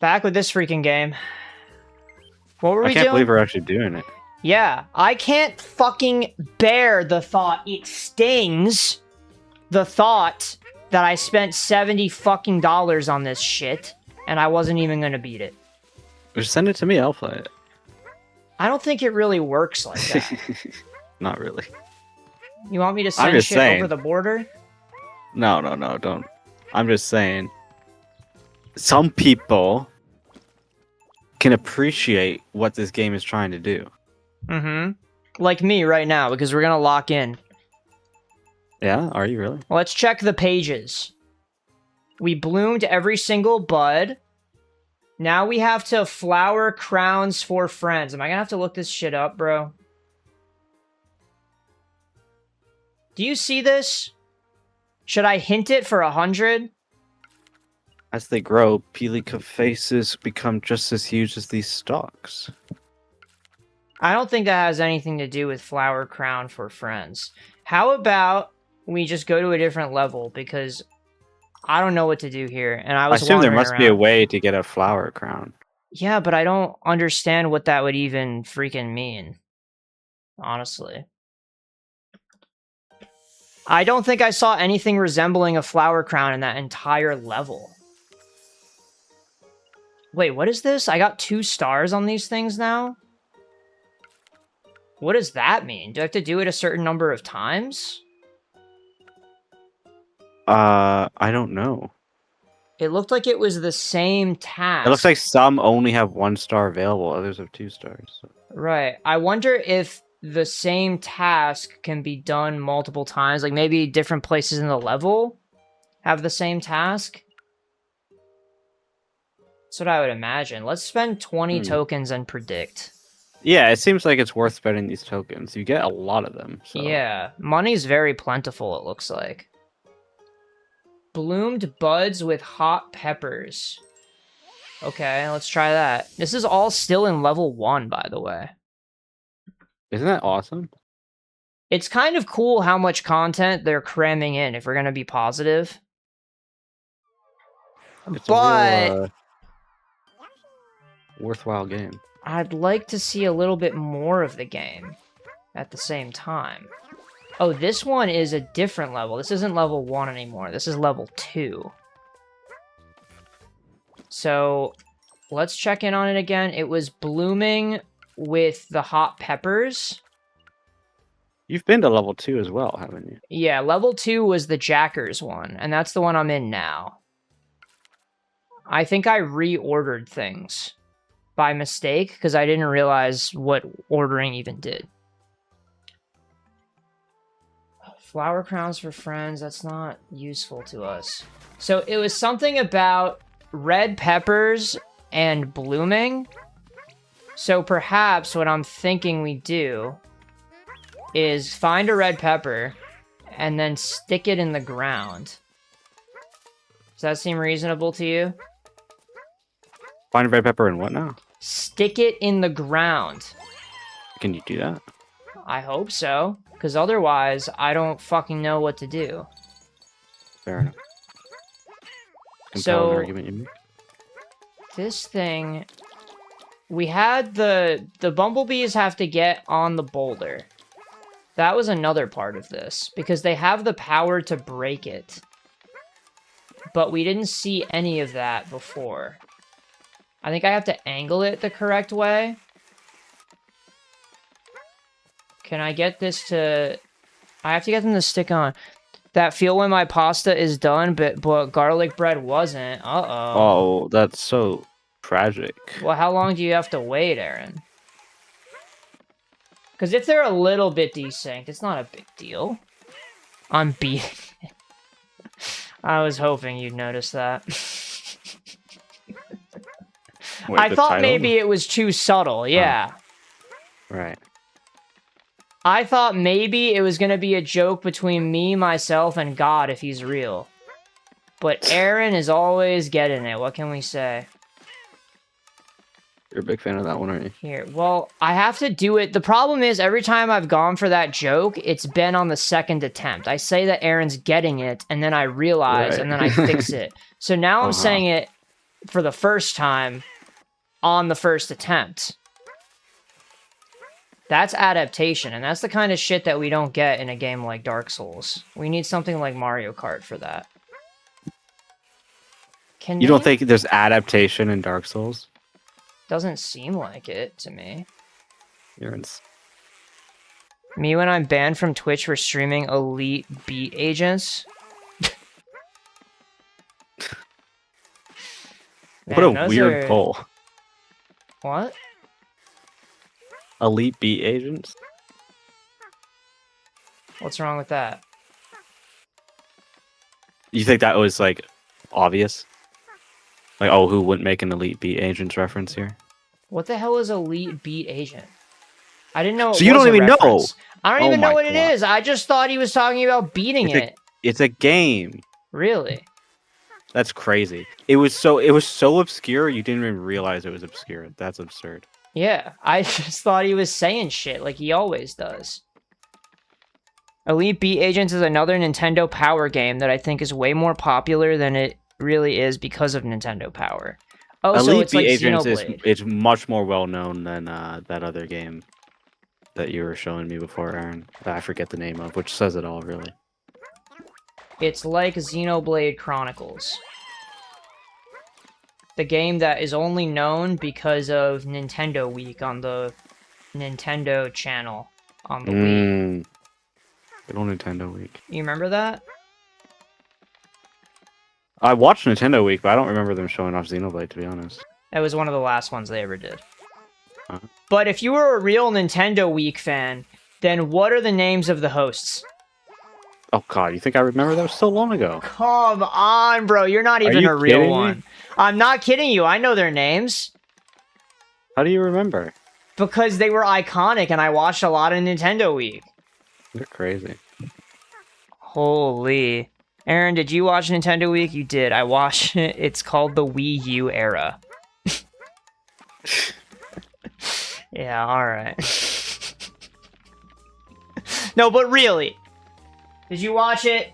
Back with this freaking game. What were we I doing? can't believe we're actually doing it. Yeah, I can't fucking bear the thought. It stings. The thought that I spent $70 fucking on this shit, and I wasn't even gonna beat it. Just send it to me. I'll play it. I don't think it really works like that. Not really. You want me to send shit over the border? No, don't. I'm just saying. Some people can appreciate what this game is trying to do. Mm-hmm. Like me right now, because we're gonna lock in. Yeah? Are you really? Let's check the pages. We bloomed every single bud. Now we have to flower crowns for friends. Am I gonna have to look this shit up, bro? Do you see this? Should I hint it for 100? As they grow, Pelica faces become just as huge as these stalks. I don't think that has anything to do with flower crown for friends. How about we just go to a different level, because I don't know what to do here, and I assume there must be a way to get a flower crown. Yeah, but I don't understand what that would even freaking mean. Honestly. I don't think I saw anything resembling a flower crown in that entire level. Wait, what is this? I got 2 stars on these things now? What does that mean? Do I have to do it a certain number of times? I don't know. It looked like it was the same task. It looks like some only have 1 star available, others have 2 stars. So. Right. I wonder if the same task can be done multiple times. Like maybe different places in the level have the same task. That's what I would imagine. Let's spend 20 tokens and predict. Yeah, it seems like it's worth spending these tokens. You get a lot of them. So. Yeah, money's very plentiful, it looks like. Bloomed buds with hot peppers. Okay, let's try that. This is all still in level 1, by the way. Isn't that awesome? It's kind of cool how much content they're cramming in, if we're going to be positive. It's but a real, worthwhile game. I'd like to see a little bit more of the game at the same time. Oh, this one is a different level. This isn't level 1 anymore. This is level 2. So, let's check in on it again. It was blooming with the hot peppers. You've been to level 2 as well, haven't you? Yeah, level 2 was the Jackers one, and that's the one I'm in now. I think I reordered things by mistake, because I didn't realize what ordering even did. Flower crowns for friends, that's not useful to us. So it was something about red peppers and blooming. So perhaps what I'm thinking we do is find a red pepper and then stick it in the ground. Does that seem reasonable to you? Find a red pepper and what now? Stick it in the ground. Can you do that? I hope so, because otherwise I don't fucking know what to do. Fair enough. So, argument you make. This thing, we had the bumblebees have to get on the boulder. That was another part of this, because they have the power to break it. But we didn't see any of that before. I think I have to angle it the correct way. Can I get this to... I have to get them to stick on. That feel when my pasta is done, but garlic bread wasn't. Uh-oh. Oh, that's so tragic. Well, how long do you have to wait, Aaron? Because if they're a little bit desynced, it's not a big deal. I'm beating it. I was hoping you'd notice that. Wait, I thought title? maybe it was too subtle, yeah. Right. I thought maybe it was going to be a joke between me, myself, and God if he's real. But Aaron is always getting it. What can we say? You're a big fan of that one, aren't you? Here, well, I have to do it. The problem is, every time I've gone for that joke, it's been on the second attempt. I say that Aaron's getting it, and then I realize, and then I fix it. So now I'm saying it for the first time on the first attempt. That's adaptation, and that's the kind of shit that we don't get in a game like Dark Souls. We need something like Mario Kart for that. You don't think there's adaptation in Dark Souls? Doesn't seem like it to me. You're Me when I'm banned from Twitch for streaming Elite Beat Agents. What a weird poll. What? Elite Beat Agents? What's wrong with that? You think that was, like, obvious? Like, oh, who wouldn't make an Elite Beat Agents reference here? What the hell is Elite Beat Agent? I didn't know. So you don't even know. I don't even know what it is. I just thought he was talking about beating it. It's a game. Really? That's crazy. It was so obscure you didn't even realize it was obscure. That's absurd. Yeah, I just thought he was saying shit like he always does. Elite Beat Agents is another Nintendo Power game that I think is way more popular than it really is because of Nintendo Power. Oh, Elite so it's Beat like Agents Xenoblade. it's much more well known than that other game that you were showing me before, Aaron. That I forget the name of, which says it all, really. It's like Xenoblade Chronicles. The game that is only known because of Nintendo Week on the Nintendo channel on the Wii. Good old Nintendo Week. You remember that? I watched Nintendo Week, but I don't remember them showing off Xenoblade, to be honest. It was one of the last ones they ever did. Huh? But if you were a real Nintendo Week fan, then what are the names of the hosts? Oh god, you think I remember? That was so long ago. Come on, bro. You're not even a real one. I'm not kidding you. I know their names. How do you remember? Because they were iconic and I watched a lot of Nintendo Week. You're crazy. Holy. Aaron, did you watch Nintendo Week? You did. I watched it. It's called the Wii U era. Yeah, alright. No, but really. Did you watch it?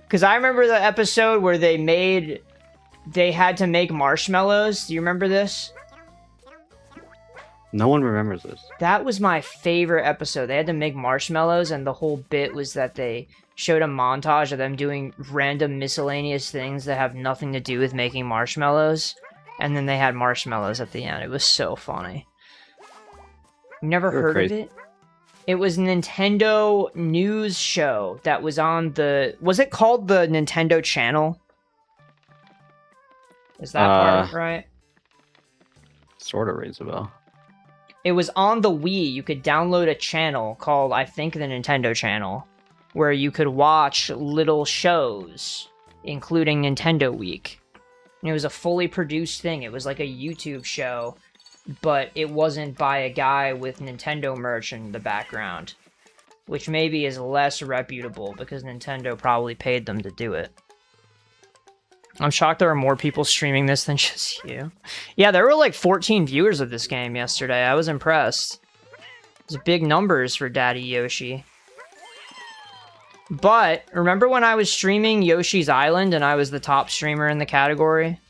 Because I remember the episode where they had to make marshmallows. Do you remember this? No one remembers this. That was my favorite episode. They had to make marshmallows, and the whole bit was that they showed a montage of them doing random miscellaneous things that have nothing to do with making marshmallows. And then they had marshmallows at the end. It was so funny. You never heard of it? It was a Nintendo news show that was on the... Was it called the Nintendo Channel? Is that part right? Sort of rings a bell. It was on the Wii. You could download a channel called, I think, the Nintendo Channel, where you could watch little shows, including Nintendo Week. And it was a fully produced thing. It was like a YouTube show, but it wasn't by a guy with Nintendo merch in the background, which maybe is less reputable because Nintendo probably paid them to do it. I'm shocked there are more people streaming this than just you. Yeah, there were like 14 viewers of this game yesterday. I was impressed. It's big numbers for Daddy Yoshi. But, remember when I was streaming Yoshi's Island and I was the top streamer in the category?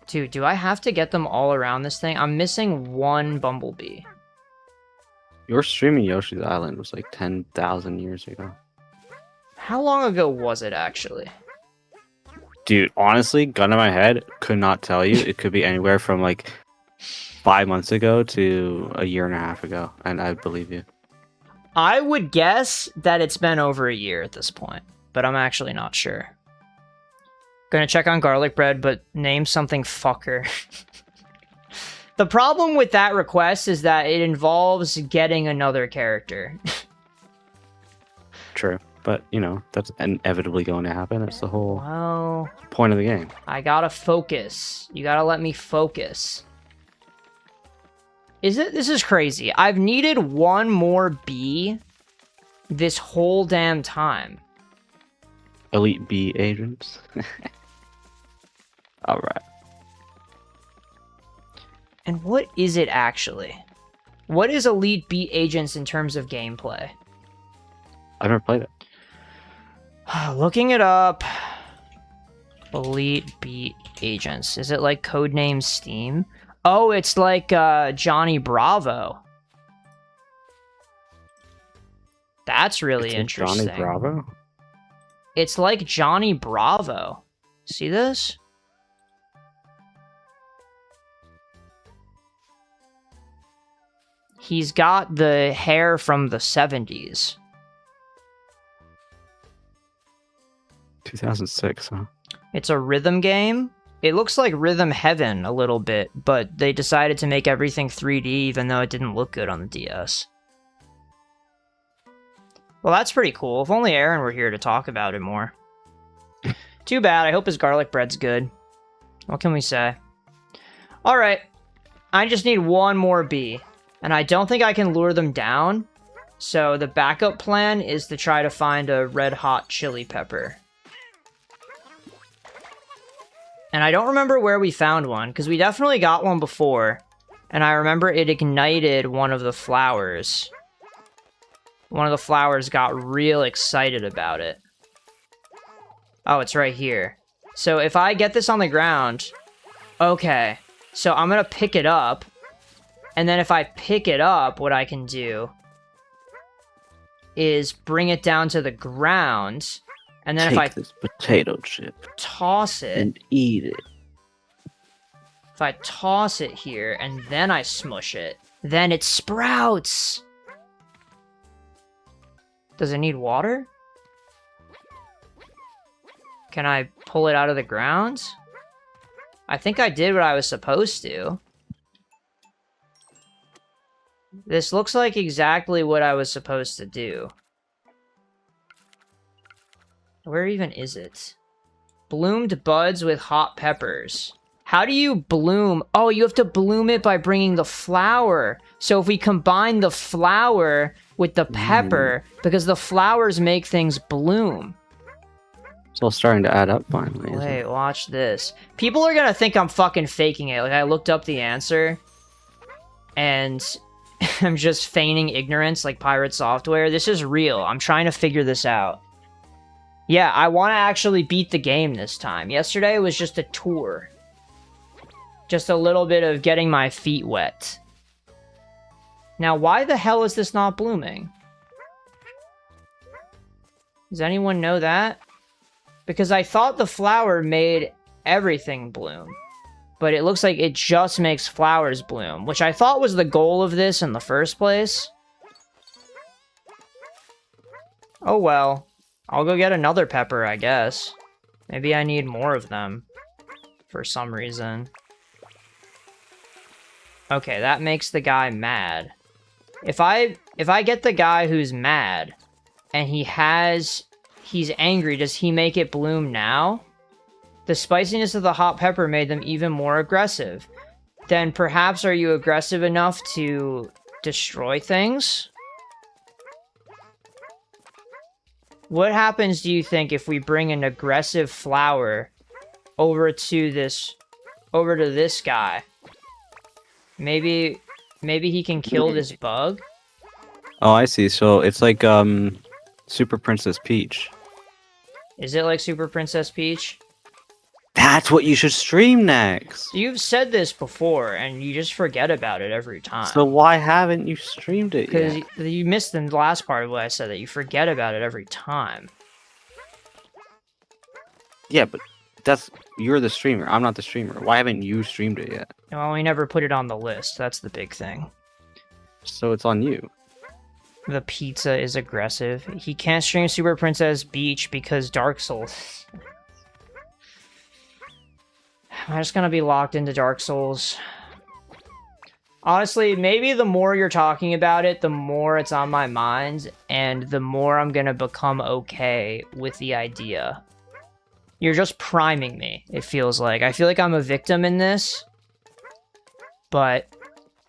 Dude, do I have to get them all around this thing? I'm missing one Bumblebee. Your streaming Yoshi's Island was like 10,000 years ago. How long ago was it, actually? Dude, honestly, gun to my head, could not tell you. It could be anywhere from like 5 months ago to a year and a half ago, and I believe you. I would guess that it's been over a year at this point, but I'm actually not sure. Gonna check on garlic bread, but name something fucker. The problem with that request is that it involves getting another character. True. But, you know, that's inevitably going to happen. It's the whole point of the game. I gotta focus. You gotta let me focus. This is crazy. I've needed one more bee this whole damn time. Elite bee agents. Alright. And what is it actually? What is Elite Beat Agents in terms of gameplay? I've never played it. Looking it up. Elite Beat Agents. Is it like codename Steam? Oh, it's like Johnny Bravo. That's really It's like interesting. Johnny Bravo? It's like Johnny Bravo. See this? He's got the hair from the 70s. 2006, huh? It's a rhythm game. It looks like Rhythm Heaven a little bit, but they decided to make everything 3D even though it didn't look good on the DS. Well, that's pretty cool. If only Aaron were here to talk about it more. Too bad. I hope his garlic bread's good. What can we say? Alright. I just need one more bee. And I don't think I can lure them down. So the backup plan is to try to find a red hot chili pepper. And I don't remember where we found one, because we definitely got one before. And I remember it ignited one of the flowers. One of the flowers got real excited about it. Oh, it's right here. So if I get this on the ground... Okay. So I'm going to pick it up. And then if I pick it up, what I can do is bring it down to the ground. And then Take this potato chip toss it... and eat it. If I toss it here and then I smush it, then it sprouts! Does it need water? Can I pull it out of the ground? I think I did what I was supposed to. This looks like exactly what I was supposed to do. Where even is it? Bloomed buds with hot peppers. How do you bloom? Oh, you have to bloom it by bringing the flower. So if we combine the flower with the pepper, because the flowers make things bloom. It's all starting to add up finally. isn't Wait, it? watch this. People are gonna think I'm fucking faking it. Like, I looked up the answer, and I'm just feigning ignorance like Pirate Software. This is real. I'm trying to figure this out. Yeah, I want to actually beat the game this time. Yesterday was just a tour. Just a little bit of getting my feet wet. Now, why the hell is this not blooming? Does anyone know that? Because I thought the flower made everything bloom. But it looks like it just makes flowers bloom, which I thought was the goal of this in the first place. Oh well. I'll go get another pepper, I guess. Maybe I need more of them. For some reason. Okay, that makes the guy mad. If I get the guy who's mad, and he's angry, does he make it bloom now? The spiciness of the hot pepper made them even more aggressive. Then perhaps are you aggressive enough to destroy things? What happens, do you think, if we bring an aggressive flower over to this guy? Maybe he can kill this bug? Oh, I see. So it's like Super Princess Peach. Is it like Super Princess Peach? That's what you should stream next. You've said this before, and you just forget about it every time. So why haven't you streamed it Because yet? you missed the last part of what I said, that you forget about it every time. Yeah, but you're the streamer. I'm not the streamer. Why haven't you streamed it yet? Well, we never put it on the list. That's the big thing. So it's on you. The pizza is aggressive. He can't stream Super Princess Peach because Dark Souls. I'm just gonna be locked into Dark Souls. Honestly, maybe the more you're talking about it, the more it's on my mind, and the more I'm gonna become okay with the idea. You're just priming me, it feels like. I feel like I'm a victim in this, but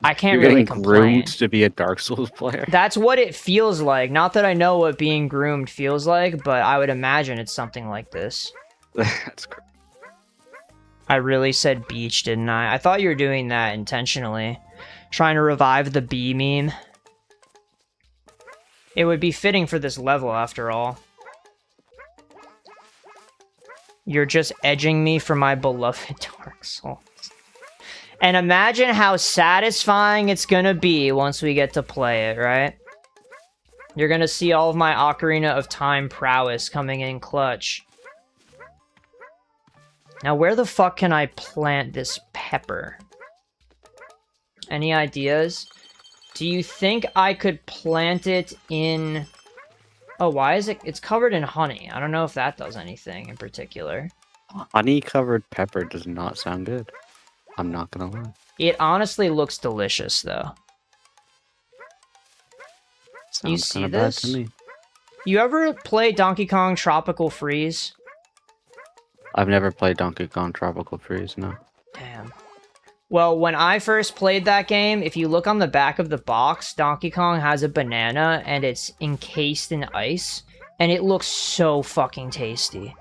I can't You're really getting complain. groomed to be a Dark Souls player. That's what it feels like. Not that I know what being groomed feels like, but I would imagine it's something like this. That's crazy. I really said beach, didn't I? I thought you were doing that intentionally. Trying to revive the bee meme. It would be fitting for this level, after all. You're just edging me for my beloved Dark Souls. And imagine how satisfying it's gonna be once we get to play it, right? You're gonna see all of my Ocarina of Time prowess coming in clutch. Now, where the fuck can I plant this pepper? Any ideas? Do you think I could plant it in... Oh, why is it... It's covered in honey. I don't know if that does anything in particular. Honey-covered pepper does not sound good. I'm not gonna lie. It honestly looks delicious, though. Sounds You see kinda bad this? to me. You ever play Donkey Kong Tropical Freeze? I've never played Donkey Kong Tropical Freeze, no. Damn. Well, when I first played that game, if you look on the back of the box, Donkey Kong has a banana and it's encased in ice, and it looks so fucking tasty.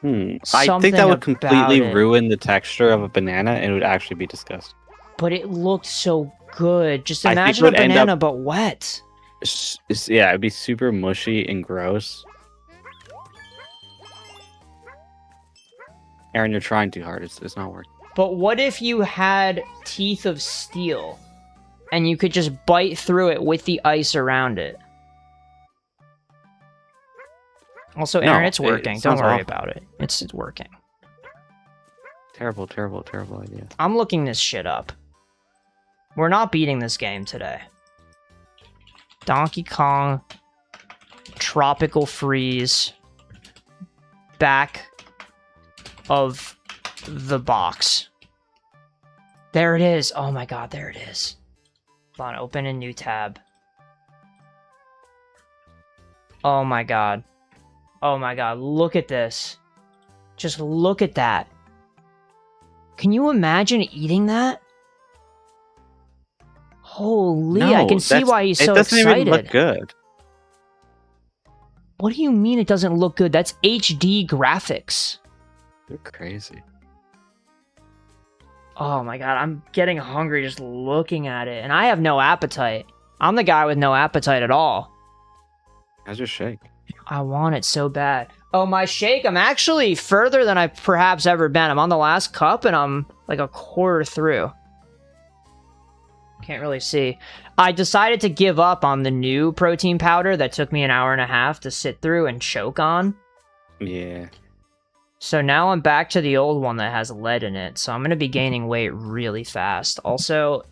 I think that would completely ruin the texture of a banana and it would actually be disgusting. But it looked so good. Just I think imagine it a would end banana, up- but wet. Yeah, it'd be super mushy and gross. Aaron, you're trying too hard. It's not working. But what if you had teeth of steel and you could just bite through it with the ice around it? Also, No, Aaron, it's it working. Don't sounds worry awful. about it. It's working. Terrible, terrible, terrible idea. I'm looking this shit up. We're not beating this game today. Donkey Kong Tropical Freeze back of the box. There it is. Oh my god, there it is. Hold on, open a new tab. Oh my god. Oh my god, look at this. Just look at that. Can you imagine eating that? Holy, I can see why he's so excited. It doesn't even look good. What do you mean it doesn't look good? That's HD graphics. You're crazy. Oh my god, I'm getting hungry just looking at it. And I have no appetite. I'm the guy with no appetite at all. How's your shake? I want it so bad. Oh, my shake, I'm actually further than I've perhaps ever been. I'm on the last cup and I'm like a quarter through. Can't really see. I decided to give up on the new protein powder that took me an hour and a half to sit through and choke on. Yeah. So now I'm back to the old one that has lead in it. So I'm going to be gaining weight really fast. Also,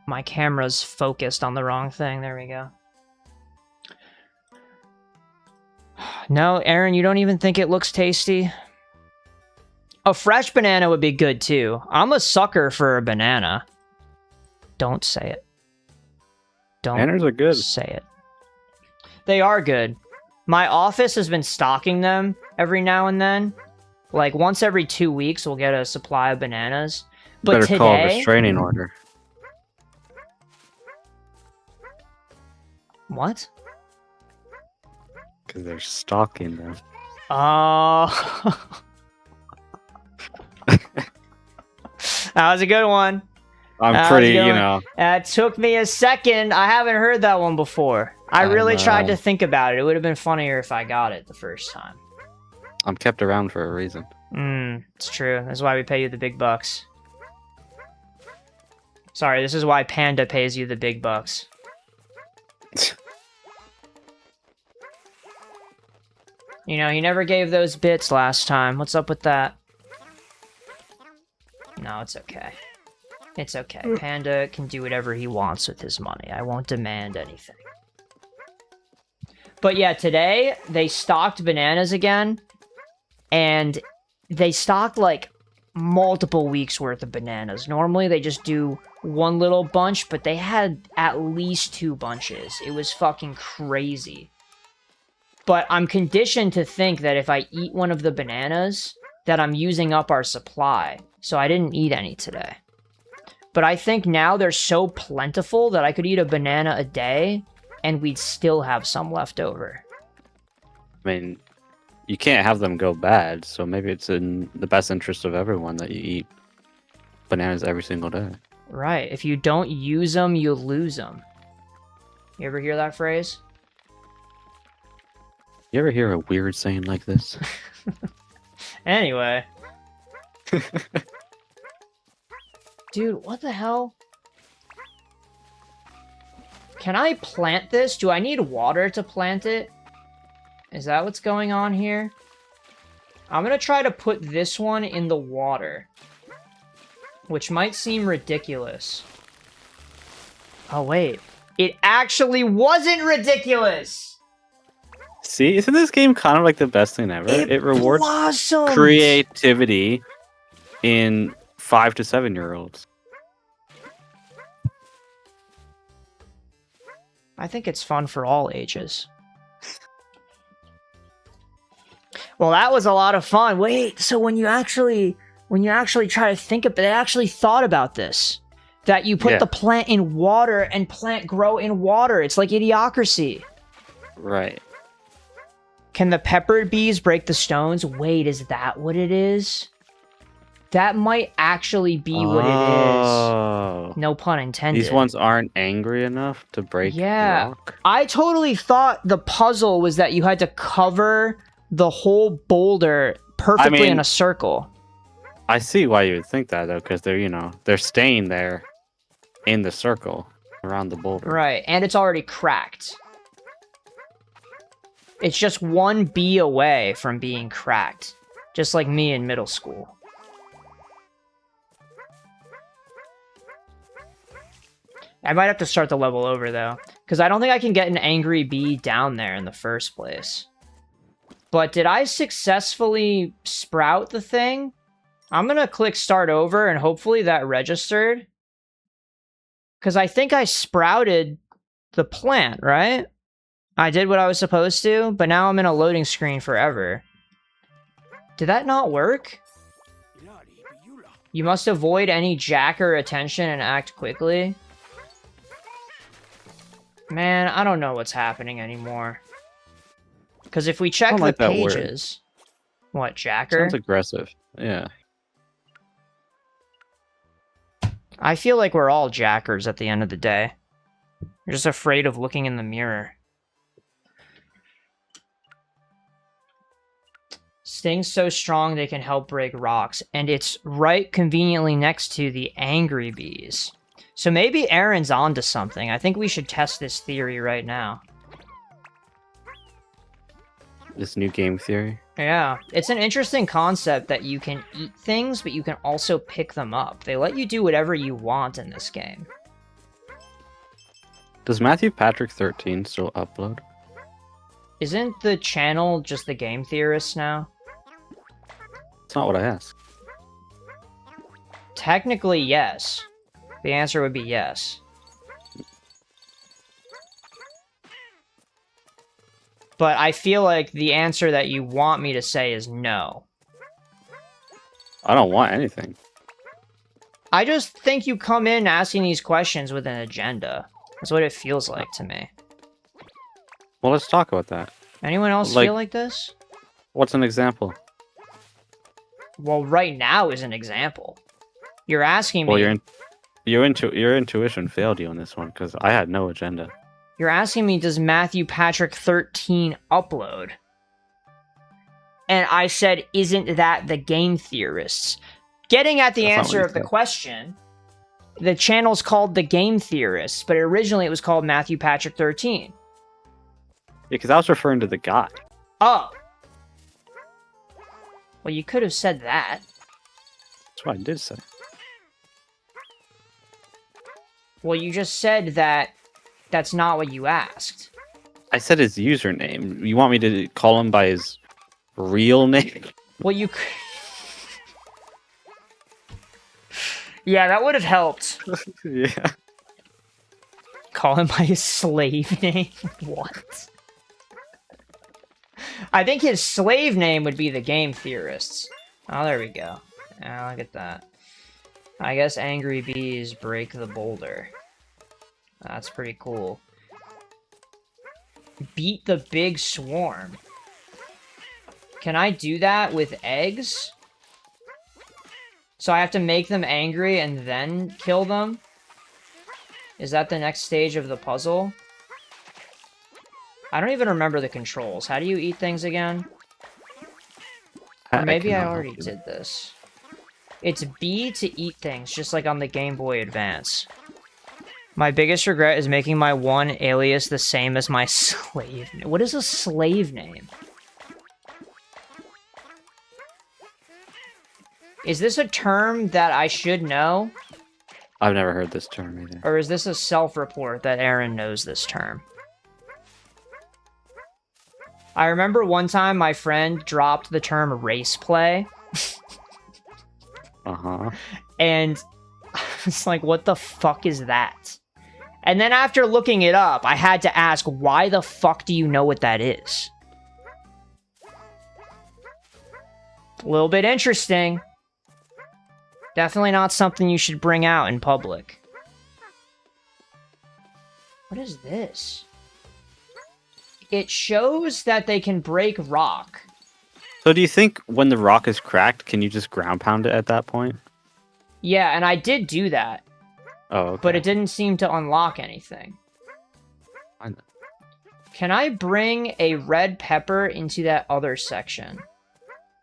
my camera's focused on the wrong thing. There we go. No, Aaron, you don't even think it looks tasty? A fresh banana would be good too. I'm a sucker for a banana. Don't say it. Don't Bananas are good. say it. They are good. My office has been stocking them every now and then. Like once every 2 weeks, we'll get a supply of bananas. But Better today, call a restraining order. What? Because they're stalking them. Oh. That was a good one. I'm pretty, you know. It took me a second. I haven't heard that one before. I really tried to think about it. It would have been funnier if I got it the first time. I'm kept around for a reason. It's true. That's why we pay you the big bucks. Sorry, this is why Panda pays you the big bucks. You know, he never gave those bits last time. What's up with that? No, it's okay. It's okay. Panda can do whatever he wants with his money. I won't demand anything. But yeah, today they stocked bananas again. And they stocked like multiple weeks worth of bananas. Normally they just do one little bunch, but they had at least 2 bunches. It was fucking crazy. But I'm conditioned to think that if I eat one of the bananas, that I'm using up our supply. So I didn't eat any today. But I think now they're so plentiful that I could eat a banana a day and we'd still have some left over. I mean, you can't have them go bad, so maybe it's in the best interest of everyone that you eat bananas every single day. Right. If you don't use them, you lose them. You ever hear that phrase? You ever hear a weird saying like this? Anyway. Dude, what the hell? Can I plant this? Do I need water to plant it? Is that what's going on here? I'm gonna try to put this one in the water. Which might seem ridiculous. Oh, wait. It actually wasn't ridiculous! See, isn't this game kind of like the best thing ever? It rewards blossomed! creativity in 5 to 7-year-olds. I think it's fun for all ages. Well, that was a lot of fun. Wait, so when you actually try to think of it, they actually thought about this. That you put the plant in water and plant grow in water. It's like Idiocracy. Right. Can the peppered bees break the stones? Wait, is that what it is? That might actually be what it is. No pun intended. These ones aren't angry enough to break rock? I totally thought the puzzle was that you had to cover the whole boulder perfectly in a circle. I see why you would think that, though, because they're staying there in the circle around the boulder. Right, and it's already cracked. It's just one bee away from being cracked. Just like me in middle school. I might have to start the level over, though. Because I don't think I can get an angry bee down there in the first place. But did I successfully sprout the thing? I'm gonna click start over and hopefully that registered. Because I think I sprouted the plant, right? I did what I was supposed to, but now I'm in a loading screen forever. Did that not work? You must avoid any jacker attention and act quickly. Man, I don't know what's happening anymore. Because if we check the pages... What, jacker? Sounds aggressive, yeah. I feel like we're all jackers at the end of the day. We're just afraid of looking in the mirror. Stings so strong they can help break rocks, and it's right conveniently next to the angry bees. So maybe Aaron's onto something. I think we should test this theory right now. This new game theory? Yeah, it's an interesting concept that you can eat things, but you can also pick them up. They let you do whatever you want in this game. Does Matthew Patrick 13 still upload? Isn't the channel just the Game Theorists now? That's not what I asked. Technically, yes. The answer would be yes. But I feel like the answer that you want me to say is no. I don't want anything. I just think you come in asking these questions with an agenda. That's what it feels like to me. Well, let's talk about that. Anyone else feel like this? What's an example? Well, right now is an example. You're asking me... Well, your intuition failed you on this one, because I had no agenda. You're asking me, does Matthew Patrick 13 upload? And I said, isn't that the Game Theorists? Getting at the answer of the question, the channel's called the Game Theorists, but originally it was called Matthew Patrick 13. Yeah, because I was referring to the guy. Oh. Well, you could have said that. That's what I did say. Well, you just said that that's not what you asked. I said his username. You want me to call him by his real name? Well, you could... Yeah, that would have helped. Yeah. Call him by his slave name? What? I think his slave name would be the Game Theorists. Oh, there we go. Oh, look at that. I guess angry bees break the boulder. That's pretty cool. Beat the big swarm. Can I do that with eggs? So I have to make them angry and then kill them? Is that the next stage of the puzzle? I don't even remember the controls. How do you eat things again? Or I maybe I cannot help already you. did this. It's B to eat things, just like on the Game Boy Advance. My biggest regret is making my one alias the same as my slave name. What is a slave name? Is this a term that I should know? I've never heard this term either. Or is this a self-report that Aaron knows this term? I remember one time my friend dropped the term race play. Uh-huh. And I was like, what the fuck is that? And then after looking it up, I had to ask, why the fuck do you know what that is? A little bit interesting. Definitely not something you should bring out in public. What is this? It shows that they can break rock. So do you think when the rock is cracked, can you just ground pound it at that point? Yeah, and I did do that, Oh, okay. but it didn't seem to unlock anything. Can I bring a red pepper into that other section?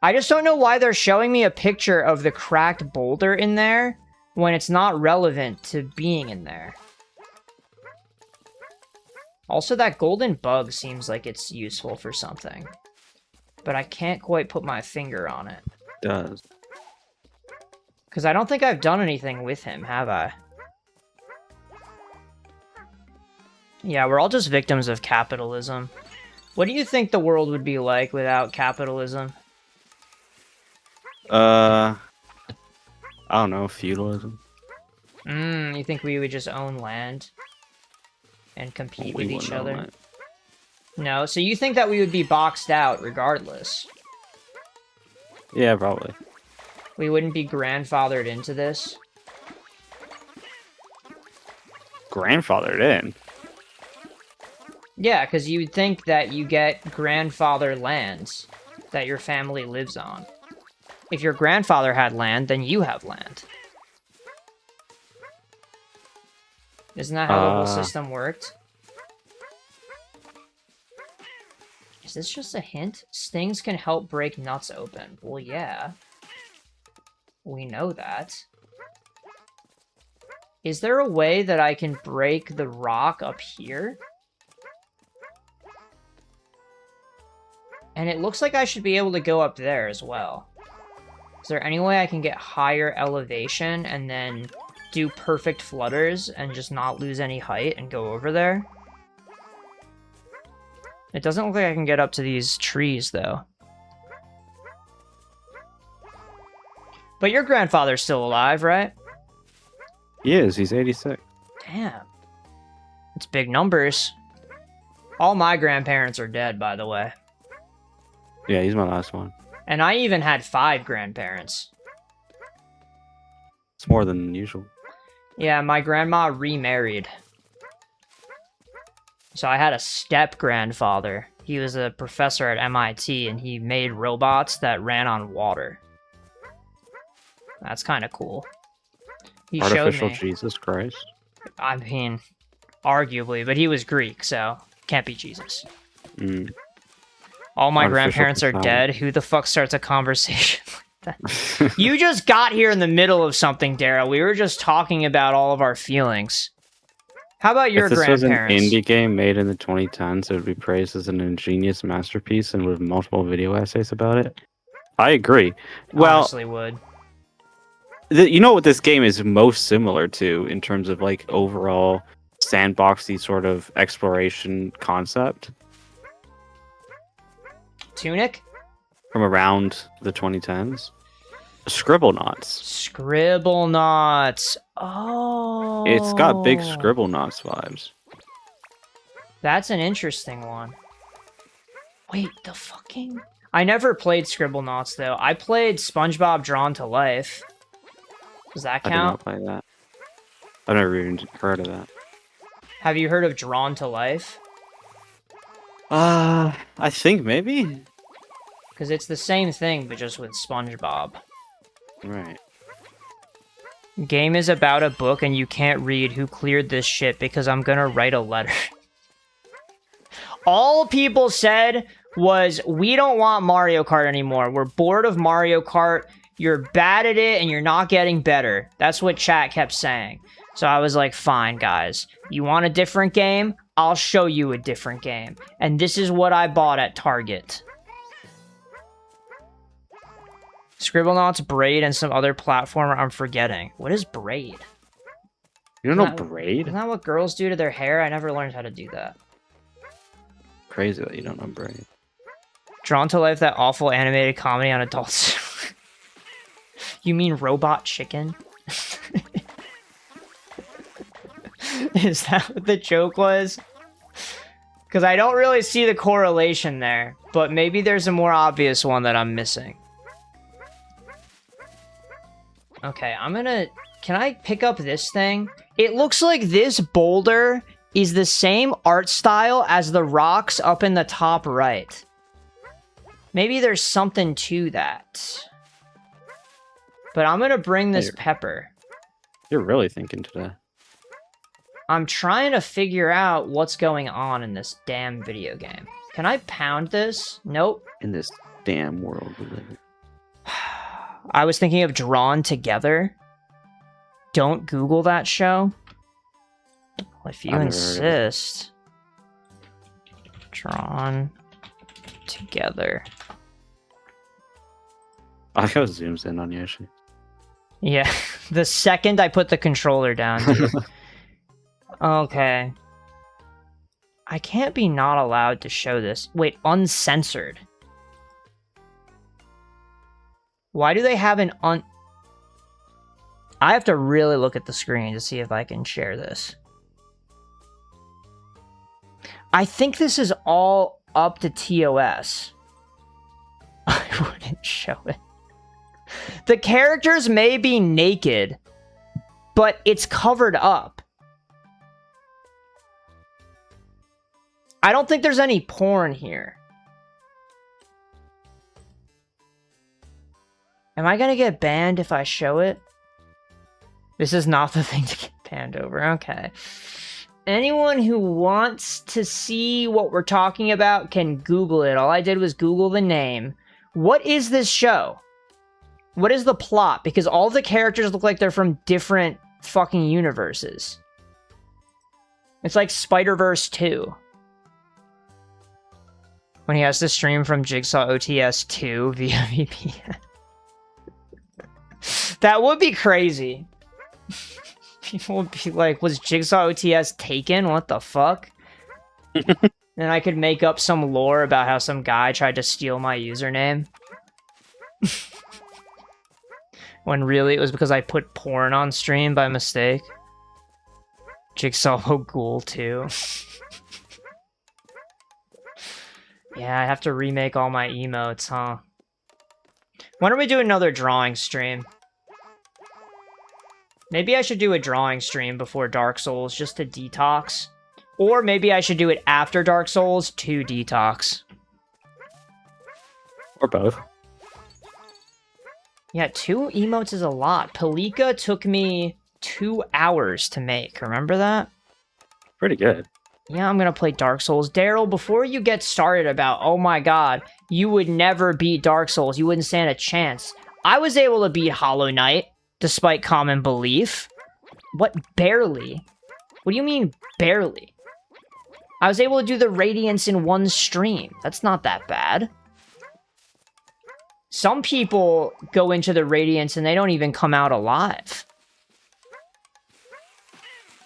I just don't know why they're showing me a picture of the cracked boulder in there when it's not relevant to being in there. Also, that golden bug seems like it's useful for something. But I can't quite put my finger on it. It does. Because I don't think I've done anything with him, have I? Yeah, we're all just victims of capitalism. What do you think the world would be like without capitalism? I don't know, feudalism. You think we would just own land? And compete with each other? No, so you think that we would be boxed out regardless? Yeah, probably. We wouldn't be grandfathered into this? Grandfathered in? Yeah, because you would think that you get grandfather lands that your family lives on. If your grandfather had land, then you have land. Isn't that how the whole system worked? Is this just a hint? Stings can help break nuts open. Well, yeah. We know that. Is there a way that I can break the rock up here? And it looks like I should be able to go up there as well. Is there any way I can get higher elevation and then do perfect flutters and just not lose any height and go over there? It doesn't look like I can get up to these trees, though. But your grandfather's still alive, right? He is. He's 86. Damn. It's big numbers. All my grandparents are dead, by the way. Yeah, he's my last one. And I even had 5 grandparents. It's more than usual. Yeah, my grandma remarried. So I had a step-grandfather. He was a professor at MIT, and he made robots that ran on water. That's kind of cool. He Artificial showed me. Jesus Christ. I mean, arguably, but he was Greek, so can't be Jesus. All my Artificial grandparents are personality. dead. Who the fuck starts a conversation like that? You just got here in the middle of something, Daryl. We were just talking about all of our feelings. How about your If this was an grandparents? indie game made in the 2010s, it would be praised as an ingenious masterpiece and with multiple video essays about it. I agree. Well, Honestly would. you know what this game is most similar to in terms of like overall sandboxy sort of exploration concept Tunic? from around the 2010s? Scribblenauts. Scribblenauts. Oh. It's got big Scribblenauts vibes. That's an interesting one. Wait, the fucking... I never played Scribblenauts, though. I played SpongeBob Drawn to Life. Does that I did count? not play that. I've never even heard of that. Have you heard of Drawn to Life? I think maybe. Because it's the same thing, but just with SpongeBob. Right. Game is about a book and you can't read. Who cleared this shit? Because I'm gonna write a letter. All people said was, we don't want Mario Kart anymore. We're bored of Mario Kart. You're bad at it and you're not getting better. That's what chat kept saying. So I was like, fine, guys. You want a different game? I'll show you a different game. And this is what I bought at Target. Scribblenauts, Braid, and some other platformer I'm forgetting. What is Braid? You don't know Braid? Isn't that what girls do to their hair? I never learned how to do that. Crazy that you don't know Braid. Drawn to Life, that awful animated comedy on adults. You mean Robot Chicken? Is that what the joke was? Because I don't really see the correlation there, but maybe there's a more obvious one that I'm missing. Okay, I'm gonna... Can I pick up this thing? It looks like this boulder is the same art style as the rocks up in the top right. Maybe there's something to that. But I'm gonna bring this pepper. You're really thinking today. I'm trying to figure out what's going on in this damn video game. Can I pound this? Nope. In this damn world we live in. I was thinking of Drawn Together. Don't Google that show. Well, if you insist. Drawn Together. I like how it zooms in on Yoshi. Yeah, the second I put the controller down, dude. Okay. I can't be not allowed to show this. Wait, uncensored. Why do they have an I have to really look at the screen to see if I can share this. I think this is all up to TOS. I wouldn't show it. The characters may be naked, but it's covered up. I don't think there's any porn here. Am I gonna get banned if I show it? This is not the thing to get banned over. Okay. Anyone who wants to see what we're talking about can Google it. All I did was Google the name. What is this show? What is the plot? Because all the characters look like they're from different fucking universes. It's like Spider-Verse 2. When he has to stream from Jigsaw OTS 2 via VPN. That would be crazy. People would be like, was Jigsaw OTS taken? What the fuck? Then I could make up some lore about how some guy tried to steal my username. When really it was because I put porn on stream by mistake. Jigsaw Ghoul 2. Yeah, I have to remake all my emotes, huh? When are we doing another drawing stream? Maybe I should do a drawing stream before Dark Souls just to detox. Or maybe I should do it after Dark Souls to detox. Or both. Yeah, 2 emotes is a lot. Palika took me 2 hours to make. Remember that? Pretty good. Yeah, I'm gonna play Dark Souls. Daryl, before you get started about, oh my god, you would never beat Dark Souls. You wouldn't stand a chance. I was able to beat Hollow Knight, despite common belief. What? Barely? What do you mean, barely? I was able to do the Radiance in 1 stream. That's not that bad. Some people go into the Radiance and they don't even come out alive.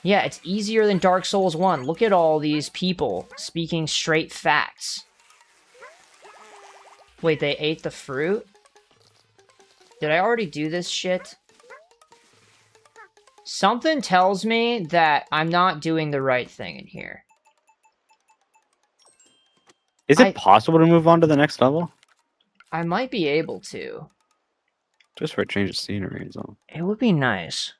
Yeah, it's easier than Dark Souls 1. Look at all these people speaking straight facts. Wait, they ate the fruit? Did I already do this shit? Something tells me that I'm not doing the right thing in here. Is it possible to move on to the next level? I might be able to. Just for a change of scenery is all. It would be nice.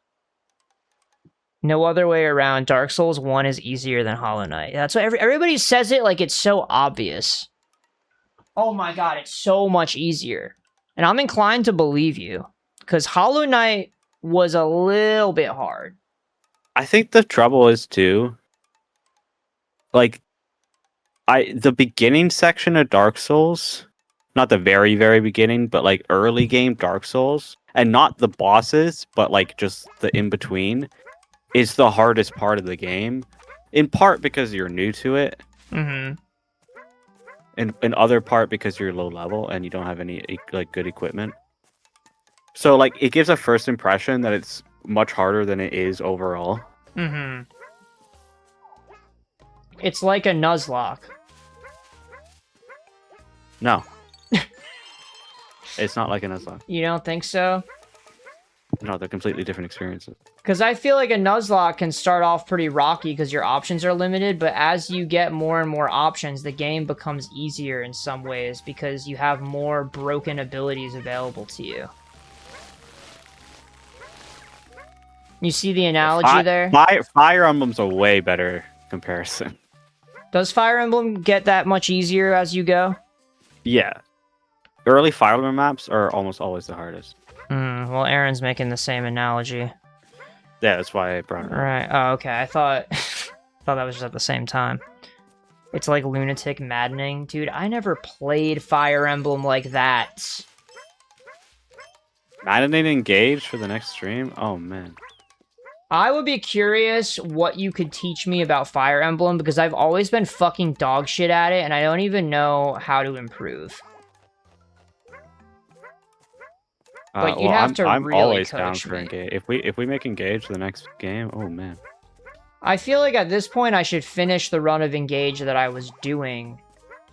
No other way around. Dark Souls 1 is easier than Hollow Knight. That's what everybody says it like it's so obvious. Oh my god, it's so much easier. And I'm inclined to believe you. Because Hollow Knight was a little bit hard. I think the trouble is too, like, The beginning section of Dark Souls, not the very, very beginning, but like early game Dark Souls, and not the bosses, but like just the in between, is the hardest part of the game. In part because you're new to it, Mm-hmm. and in other part because you're low level and you don't have any like good equipment. So like it gives a first impression that it's much harder than it is overall. Mm-hmm. It's like a Nuzlocke. No, it's not like an Nuzlocke. You don't think so? No, they're completely different experiences. Because I feel like a Nuzlocke can start off pretty rocky because your options are limited, but as you get more and more options, the game becomes easier in some ways because you have more broken abilities available to you. You see the analogy there? Fire Emblem's a way better comparison. Does Fire Emblem get that much easier as you go? Yeah. Early Fire Emblem maps are almost always the hardest. Well, Aaron's making the same analogy. Yeah, that's why I brought it up. Right. Oh, okay. I thought thought that was just at the same time. It's like lunatic maddening. Dude, I never played Fire Emblem like that. Maddening Engage for the next stream? Oh, man. I would be curious what you could teach me about Fire Emblem because I've always been fucking dog shit at it and I don't even know how to improve. But you'd have to I'm really always down coach for me. Engage. If we make Engage the next game, oh man. I feel like at this point I should finish the run of Engage that I was doing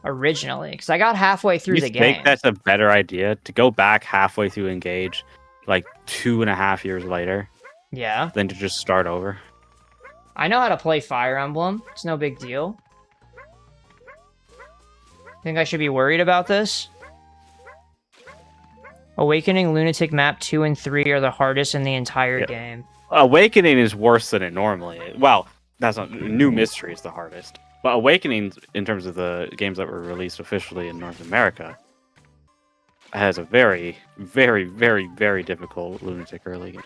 originally because I got halfway through You the think game. that's a better idea to go back halfway through Engage, like 2.5 years later, Yeah. than to just start over? I know how to play Fire Emblem. It's no big deal. Think I should be worried about this? Awakening, Lunatic Map 2 and 3 are the hardest in the entire game. Awakening is worse than it normally is. Well, that's not New Mystery is the hardest. But Awakening, in terms of the games that were released officially in North America, has a very, very, very, very difficult Lunatic early game.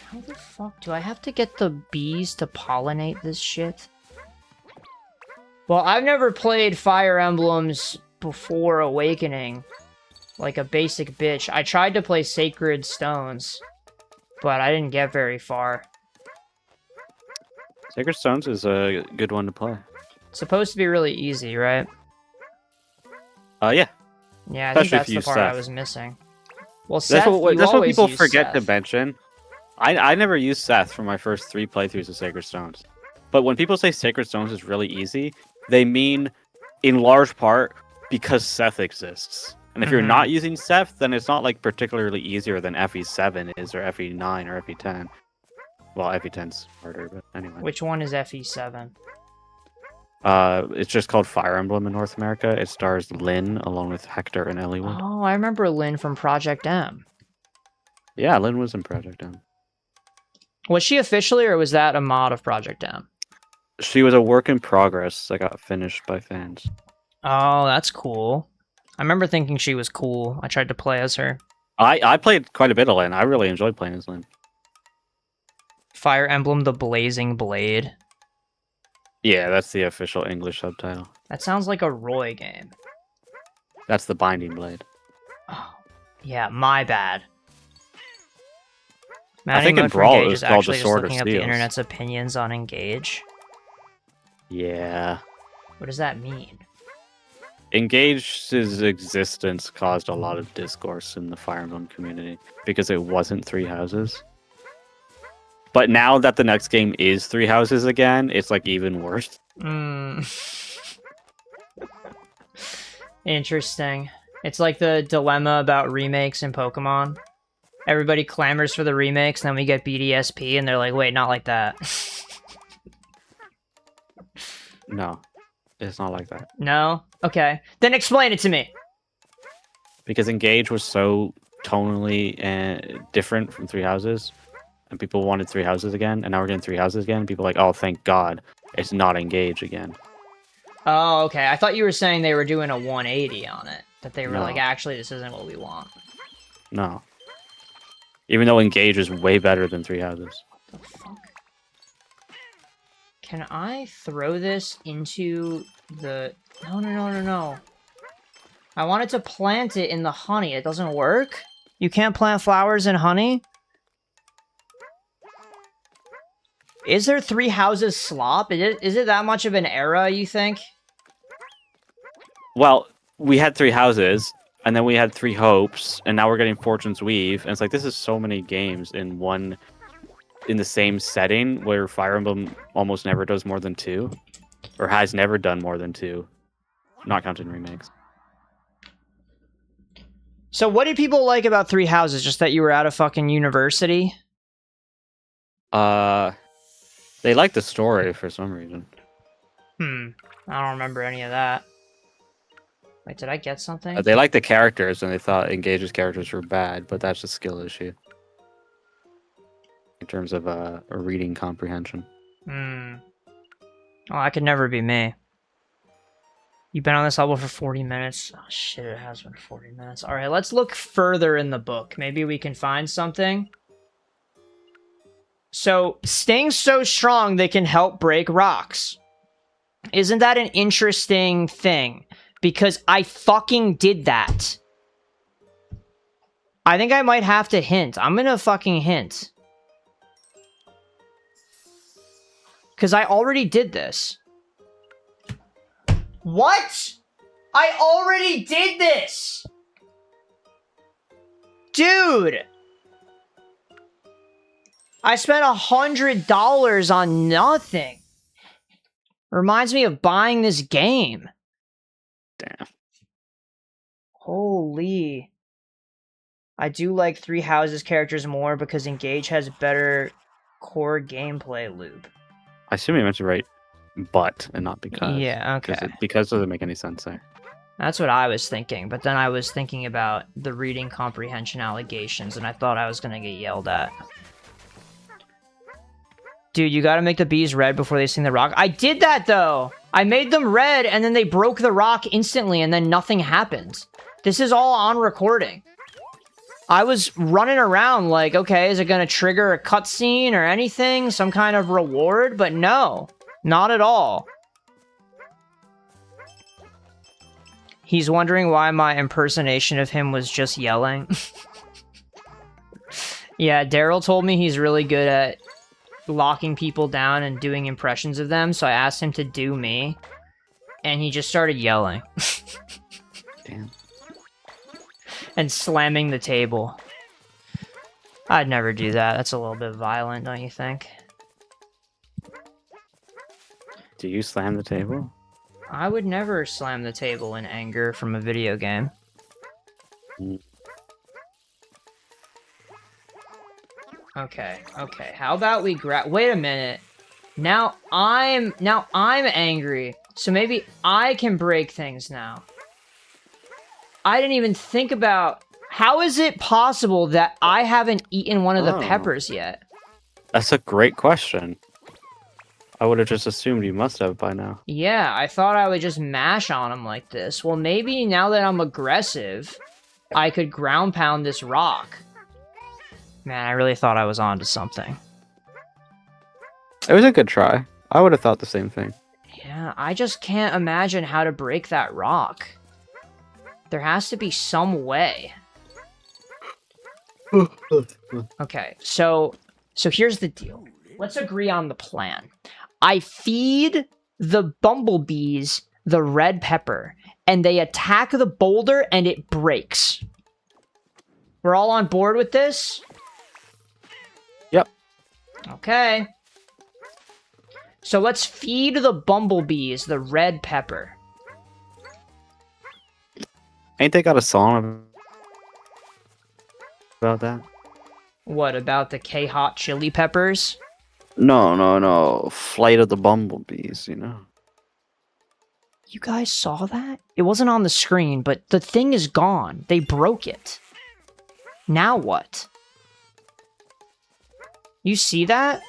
How the fuck do I have to get the bees to pollinate this shit? Well, I've never played Fire Emblems before Awakening. Like a basic bitch. I tried to play Sacred Stones, but I didn't get very far. Sacred Stones is a good one to play. It's supposed to be really easy, right? Yeah. Yeah, I Especially think that's if you the use part I Seth. was missing. Well, That's Seth, what, you that's what always people use forget to Seth. mention. I never used Seth for my first 3 playthroughs of Sacred Stones. But when people say Sacred Stones is really easy, they mean in large part because Seth exists. And if you're not using Seth, then it's not like particularly easier than FE7 is, or FE9, or FE10. Well, FE10's harder, but anyway. Which one is FE7? It's just called Fire Emblem in North America. It stars Lynn along with Hector and Eliwood. Oh, I remember Lynn from Project M. Yeah, Lynn was in Project M. Was she officially, or was that a mod of Project M? She was a work in progress that got finished by fans. Oh, that's cool. I remember thinking she was cool. I tried to play as her. I played quite a bit of Lynn. I really enjoyed playing as Lynn. Fire Emblem the Blazing Blade. Yeah, that's the official English subtitle. That sounds like a Roy game. That's the Binding Blade. Oh, yeah, my bad. I think Mode in for Brawl it Engage was is called the actually just Sword of looking up the Steels. internet's opinions on Engage. Yeah. What does that mean? Engage's existence caused a lot of discourse in the Fire Emblem community because it wasn't 3 houses. But now that the next game is 3 houses again, it's like even worse. Interesting. It's like the dilemma about remakes in Pokemon. Everybody clamors for the remakes, and then we get BDSP, and they're like, wait, not like that. No, it's not like that. No? Okay. Then explain it to me. Because Engage was so tonally different from 3 houses, and people wanted 3 houses again, and now we're getting 3 houses again. People are like, oh, thank God, it's not Engage again. Oh, okay. I thought you were saying they were doing a 180 on it. That they were No. like, actually, this isn't what we want. No. Even though Engage is way better than 3 houses. What the fuck? Can I throw this into the... No. I wanted to plant it in the honey. It doesn't work? You can't plant flowers in honey? Is there 3 houses slop? Is it that much of an era, you think? Well, we had 3 houses, and then we had 3 hopes, and now we're getting Fortune's Weave, and it's like, this is so many games in the same setting, where Fire Emblem almost never does more than 2, or has never done more than 2, not counting remakes. So what did people like about 3 houses? Just that you were at a fucking university? They like the story for some reason. I don't remember any of that. Wait, did I get something? They like the characters, and they thought Engage's characters were bad, but that's a skill issue. In terms of a reading comprehension. Oh, that could never be me. You've been on this level for 40 minutes. Oh shit, it has been 40 minutes. Alright, let's look further in the book. Maybe we can find something. So, staying so strong they can help break rocks. Isn't that an interesting thing? Because I fucking did that. I think I might have to hint. I'm gonna fucking hint. Because I already did this. What? I already did this! Dude! I spent $100 on nothing. Reminds me of buying this game. Damn. Holy. I do like 3 houses characters more because Engage has better core gameplay loop. I assume you meant to write but and not because. Yeah, okay. Because doesn't make any sense there. That's what I was thinking, but then I was thinking about the reading comprehension allegations, and I thought I was gonna get yelled at. Dude, you gotta make the bees red before they sing the rock. I did that, though! I made them red, and then they broke the rock instantly, and then nothing happened. This is all on recording. I was running around like, okay, is it gonna trigger a cutscene or anything? Some kind of reward? But no, not at all. He's wondering why my impersonation of him was just yelling. Yeah, Daryl told me he's really good at locking people down and doing impressions of them, so I asked him to do me, and he just started yelling. Damn. And slamming the table. I'd never do that. That's a little bit violent, don't you think? Do you slam the table? I would never slam the table in anger from a video game. Okay. How about we wait a minute. Now I'm angry. So maybe I can break things now. I didn't even think about... How is it possible that I haven't eaten one of the peppers yet? That's a great question. I would have just assumed you must have by now. Yeah, I thought I would just mash on them like this. Well, maybe now that I'm aggressive, I could ground pound this rock. Man, I really thought I was onto something. It was a good try. I would have thought the same thing. Yeah, I just can't imagine how to break that rock. There has to be some way. Okay, so here's the deal. Let's agree on the plan. I feed the bumblebees the red pepper, and they attack the boulder, and it breaks. We're all on board with this? Yep. Okay. So let's feed the bumblebees the red pepper. Ain't they got a song about that? What, about the K-Hot chili peppers? No. Flight of the Bumblebees, you know. You guys saw that? It wasn't on the screen, but the thing is gone. They broke it. Now what? You see that?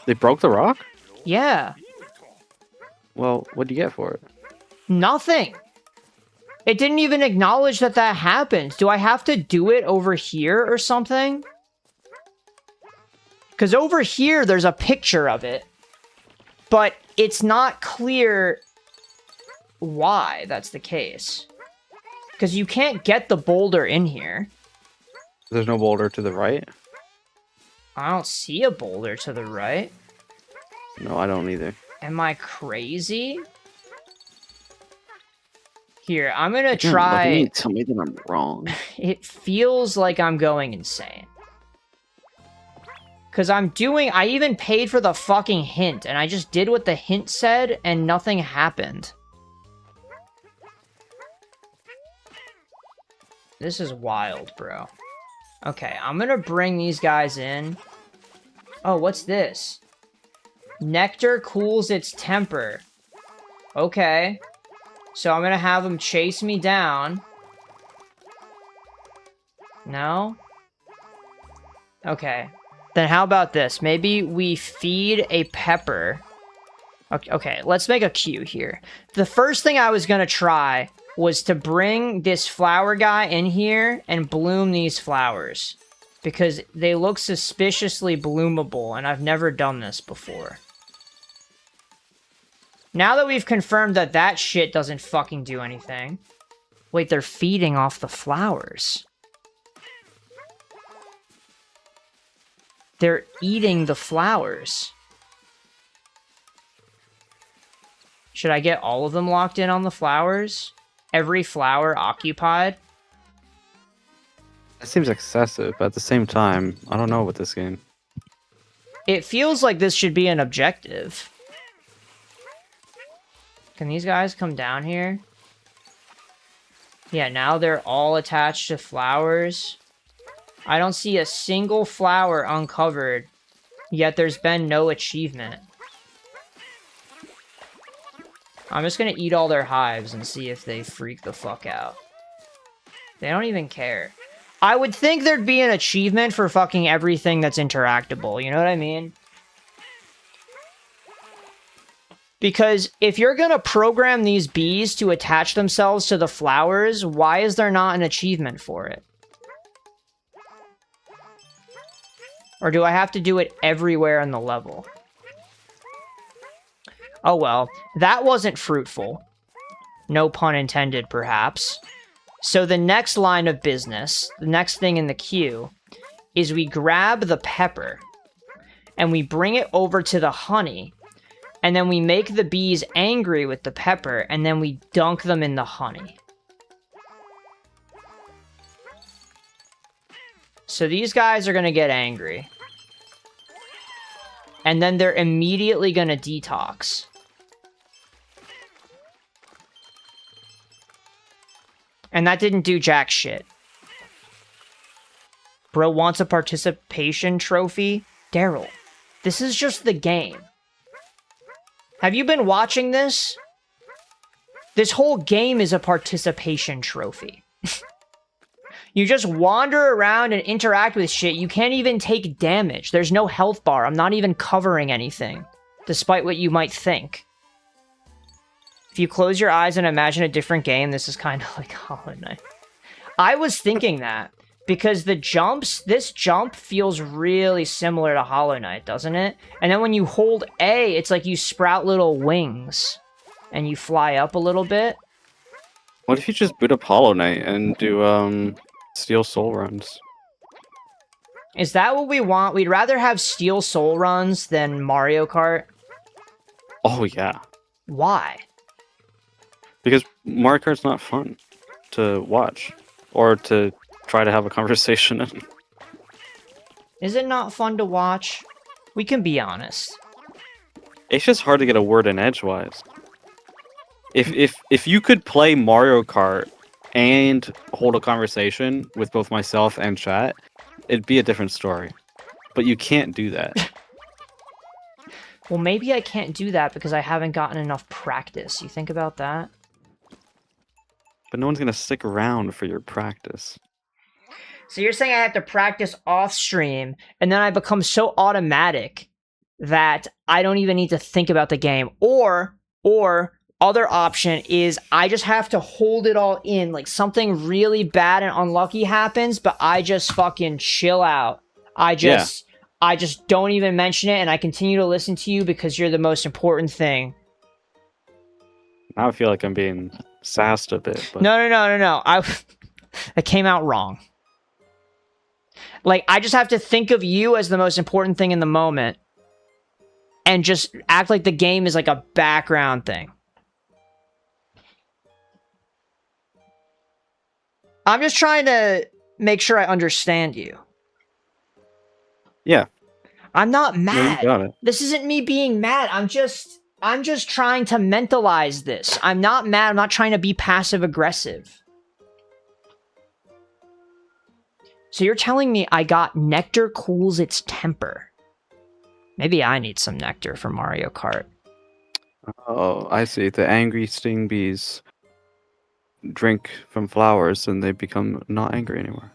They broke the rock? Yeah. Well, what'd you get for it? Nothing. It didn't even acknowledge that that happened. Do I have to do it over here or something? Because over here, there's a picture of it. But it's not clear why that's the case. Because you can't get the boulder in here. There's no boulder to the right? I don't see a boulder to the right. No, I don't either. Am I crazy? Here, I'm gonna Like, try... you need to tell me that I'm wrong. It feels like I'm going insane. Because I even paid for the fucking hint, and I just did what the hint said, and nothing happened. This is wild, bro. Okay, I'm gonna bring these guys in. Oh, what's this? Nectar cools its temper. Okay. So I'm gonna have them chase me down. No? Okay. Then how about this? Maybe we feed a pepper. Okay, let's make a queue here. The first thing I was gonna try was to bring this flower guy in here and bloom these flowers. Because they look suspiciously bloomable, and I've never done this before. Now that we've confirmed that that shit doesn't fucking do anything. Wait, they're feeding off the flowers. They're eating the flowers. Should I get all of them locked in on the flowers? Every flower occupied? That seems excessive, but at the same time, I don't know with this game. It feels like this should be an objective. Can these guys come down here? Yeah, now they're all attached to flowers. I don't see a single flower uncovered, yet there's been no achievement. I'm just gonna eat all their hives and see if they freak the fuck out. They don't even care. I would think there'd be an achievement for fucking everything that's interactable, you know what I mean? Because if you're gonna program these bees to attach themselves to the flowers, why is there not an achievement for it? Or do I have to do it everywhere in the level? Oh well, that wasn't fruitful. No pun intended, perhaps. So the next line of business, the next thing in the queue, is we grab the pepper, and we bring it over to the honey, and then we make the bees angry with the pepper, and then we dunk them in the honey. So these guys are gonna get angry. And then they're immediately gonna detox. And that didn't do jack shit. Bro wants a participation trophy? Daryl, this is just the game. Have you been watching this? This whole game is a participation trophy. You just wander around and interact with shit. You can't even take damage. There's no health bar. I'm not even covering anything, despite what you might think. If you close your eyes and imagine a different game, this is kind of like Hollow Knight. I was thinking that, because the jumps, this jump feels really similar to Hollow Knight, doesn't it? And then when you hold A, it's like you sprout little wings, and you fly up a little bit. What if you just boot up Hollow Knight and do, Steel Soul runs? Is that what we want? We'd rather have Steel Soul runs than Mario Kart. Oh, yeah. Why? Because Mario Kart's not fun to watch or to try to have a conversation in. Is it not fun to watch? We can be honest. It's just hard to get a word in edgewise. If you could play Mario Kart and hold a conversation with both myself and chat, it'd be a different story. But you can't do that. Well, maybe I can't do that because I haven't gotten enough practice. You think about that? But no one's gonna stick around for your practice. So you're saying I have to practice off stream, and then I become so automatic that I don't even need to think about the game. Or other option is I just have to hold it all in, like something really bad and unlucky happens, but I just fucking chill out. I just don't even mention it, and I continue to listen to you because you're the most important thing. Now I feel like I'm being sassed a bit. But... No. It came out wrong. Like, I just have to think of you as the most important thing in the moment. And just act like the game is like a background thing. I'm just trying to make sure I understand you. Yeah. I'm not mad. Got it. This isn't me being mad. I'm just trying to mentalize this. I'm not mad. I'm not trying to be passive aggressive. So you're telling me I got nectar cools its temper. Maybe I need some nectar for Mario Kart. Oh, I see. The angry sting bees drink from flowers and they become not angry anymore.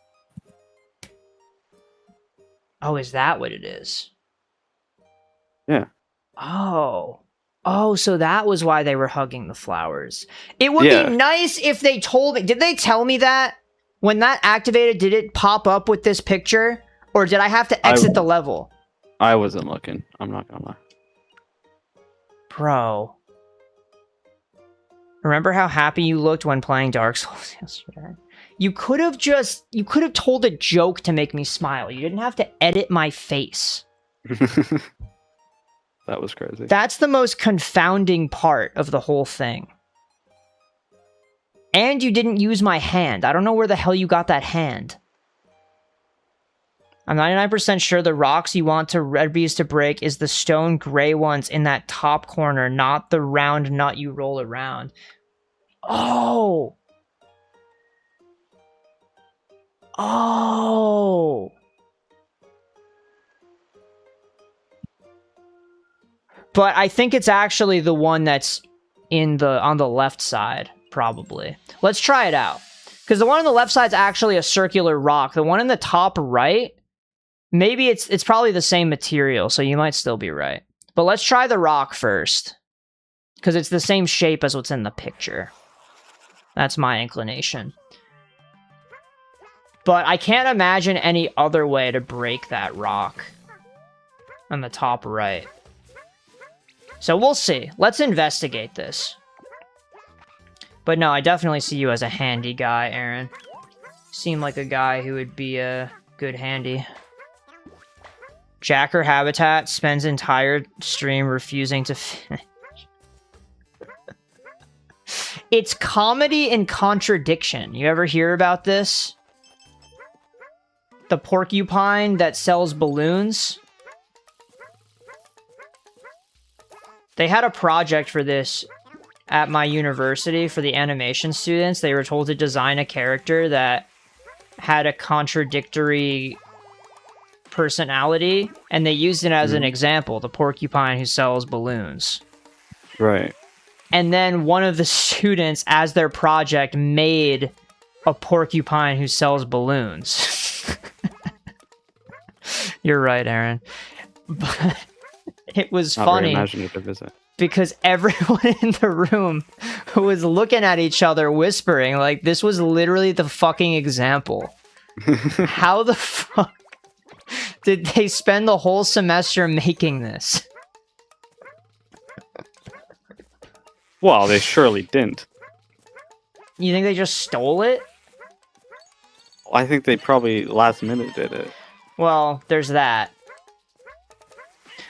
Oh, is that what it is? Yeah. Oh, so that was why they were hugging the flowers. It would be nice if they told me. Did they tell me that? When that activated, did it pop up with this picture? Or did I have to exit the level? I wasn't looking. I'm not gonna lie. Bro. Remember how happy you looked when playing Dark Souls yesterday? You could have told a joke to make me smile. You didn't have to edit my face. That was crazy. That's the most confounding part of the whole thing. And you didn't use my hand. I don't know where the hell you got that hand. I'm 99% sure the rocks you want red bees to break is the stone gray ones in that top corner, not the round nut you roll around. Oh! Oh! But I think it's actually the one that's on the left side, probably. Let's try it out. Because the one on the left side is actually a circular rock. The one in the top right, maybe it's probably the same material, so you might still be right. But let's try the rock first. Because it's the same shape as what's in the picture. That's my inclination. But I can't imagine any other way to break that rock on the top right. So we'll see. Let's investigate this. But no, I definitely see you as a handy guy, Aaron. Seem like a guy who would be a good handy. Jacker Habitat spends entire stream refusing to finish. It's comedy and contradiction. You ever hear about this? The porcupine that sells balloons? They had a project for this at my university for the animation students. They were told to design a character that had a contradictory personality, and they used it as an example, the porcupine who sells balloons. Right. And then one of the students, as their project, made a porcupine who sells balloons. You're right, Aaron. But it was Not funny. very imaginative, is it? Because everyone in the room was looking at each other, whispering, like, this was literally the fucking example. How the fuck did they spend the whole semester making this? Well, they surely didn't. You think they just stole it? I think they probably last minute did it. Well, there's that.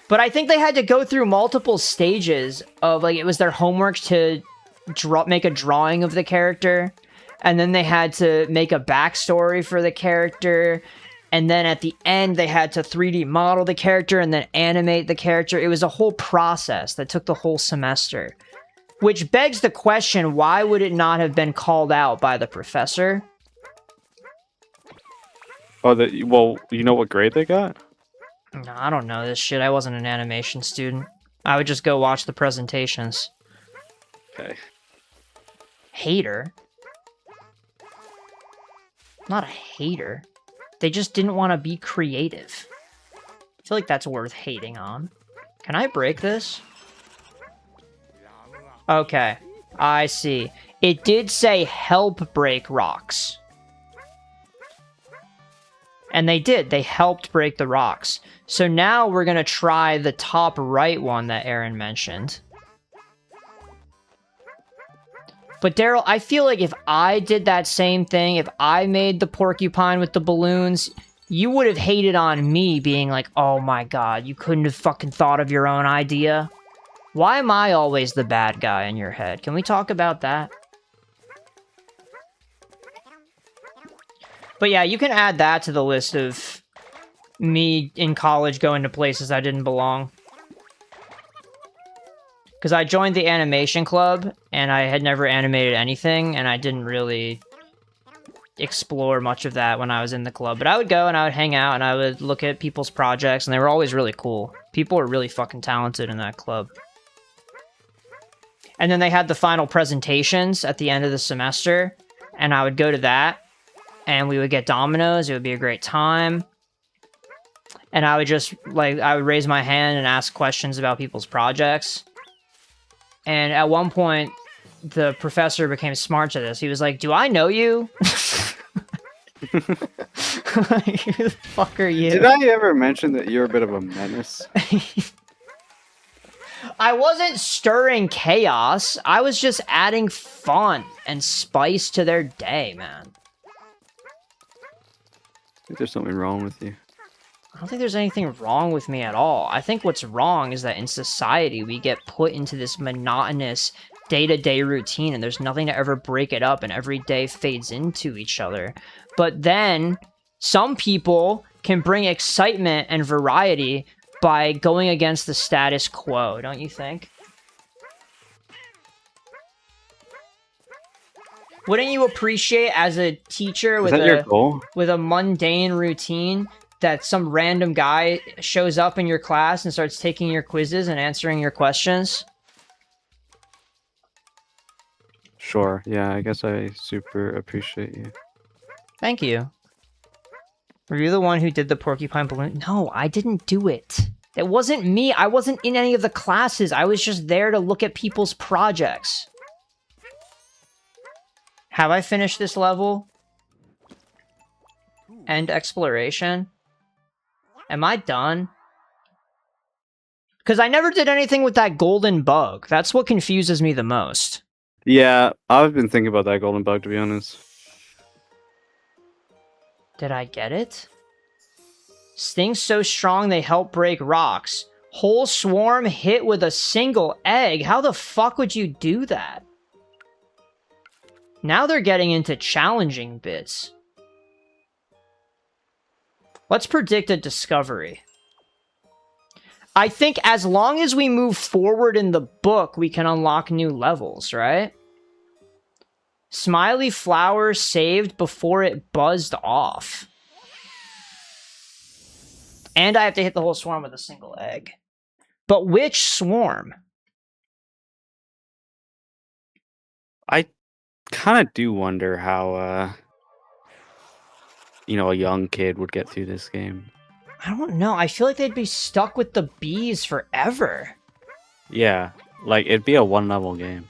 But I think they had to go through multiple stages of, like, it was their homework to make a drawing of the character, and then they had to make a backstory for the character, and then at the end they had to 3D model the character and then animate the character. It was a whole process that took the whole semester. Which begs the question, why would it not have been called out by the professor? Oh, well, you know what grade they got? No, I don't know this shit. I wasn't an animation student. I would just go watch the presentations. Okay. Hater? I'm not a hater. They just didn't want to be creative. I feel like that's worth hating on. Can I break this? Okay, I see. It did say help break rocks. And they did. They helped break the rocks. So now we're going to try the top right one that Aaron mentioned. But Daryl, I feel like if I did that same thing, if I made the porcupine with the balloons, you would have hated on me being like, oh my god, you couldn't have fucking thought of your own idea. Why am I always the bad guy in your head? Can we talk about that? But yeah, you can add that to the list of me in college going to places I didn't belong. Because I joined the animation club, and I had never animated anything, and I didn't really explore much of that when I was in the club. But I would go, and I would hang out, and I would look at people's projects, and they were always really cool. People were really fucking talented in that club. And then they had the final presentations at the end of the semester, and I would go to that, and we would get Dominoes. It would be a great time. And I would just, like, I would raise my hand and ask questions about people's projects. And at one point, the professor became smart to this. He was like, do I know you? Who the fuck are you? Did I ever mention that you're a bit of a menace? I wasn't stirring chaos. I was just adding fun and spice to their day, man. I think there's something wrong with you. I don't think there's anything wrong with me at all. I think what's wrong is that in society, we get put into this monotonous day-to-day routine, and there's nothing to ever break it up, and every day fades into each other. But then, some people can bring excitement and variety by going against the status quo, don't you think? Wouldn't you appreciate, as a teacher with a mundane routine, that some random guy shows up in your class and starts taking your quizzes and answering your questions? Sure, yeah, I guess I super appreciate you. Thank you. Were you the one who did the porcupine balloon? No, I didn't do it. It wasn't me. I wasn't in any of the classes. I was just there to look at people's projects. Have I finished this level? End exploration? Am I done? Because I never did anything with that golden bug. That's what confuses me the most. Yeah, I've been thinking about that golden bug, to be honest. Did I get it? Stings so strong they help break rocks. Whole swarm hit with a single egg. How the fuck would you do that? Now they're getting into challenging bits. Let's predict a discovery. I think as long as we move forward in the book, we can unlock new levels, right? Smiley flower saved before it buzzed off. And I have to hit the whole swarm with a single egg. But which swarm? I kind of do wonder how, a young kid would get through this game. I don't know. I feel like they'd be stuck with the bees forever. Yeah, like, it'd be a one-level game.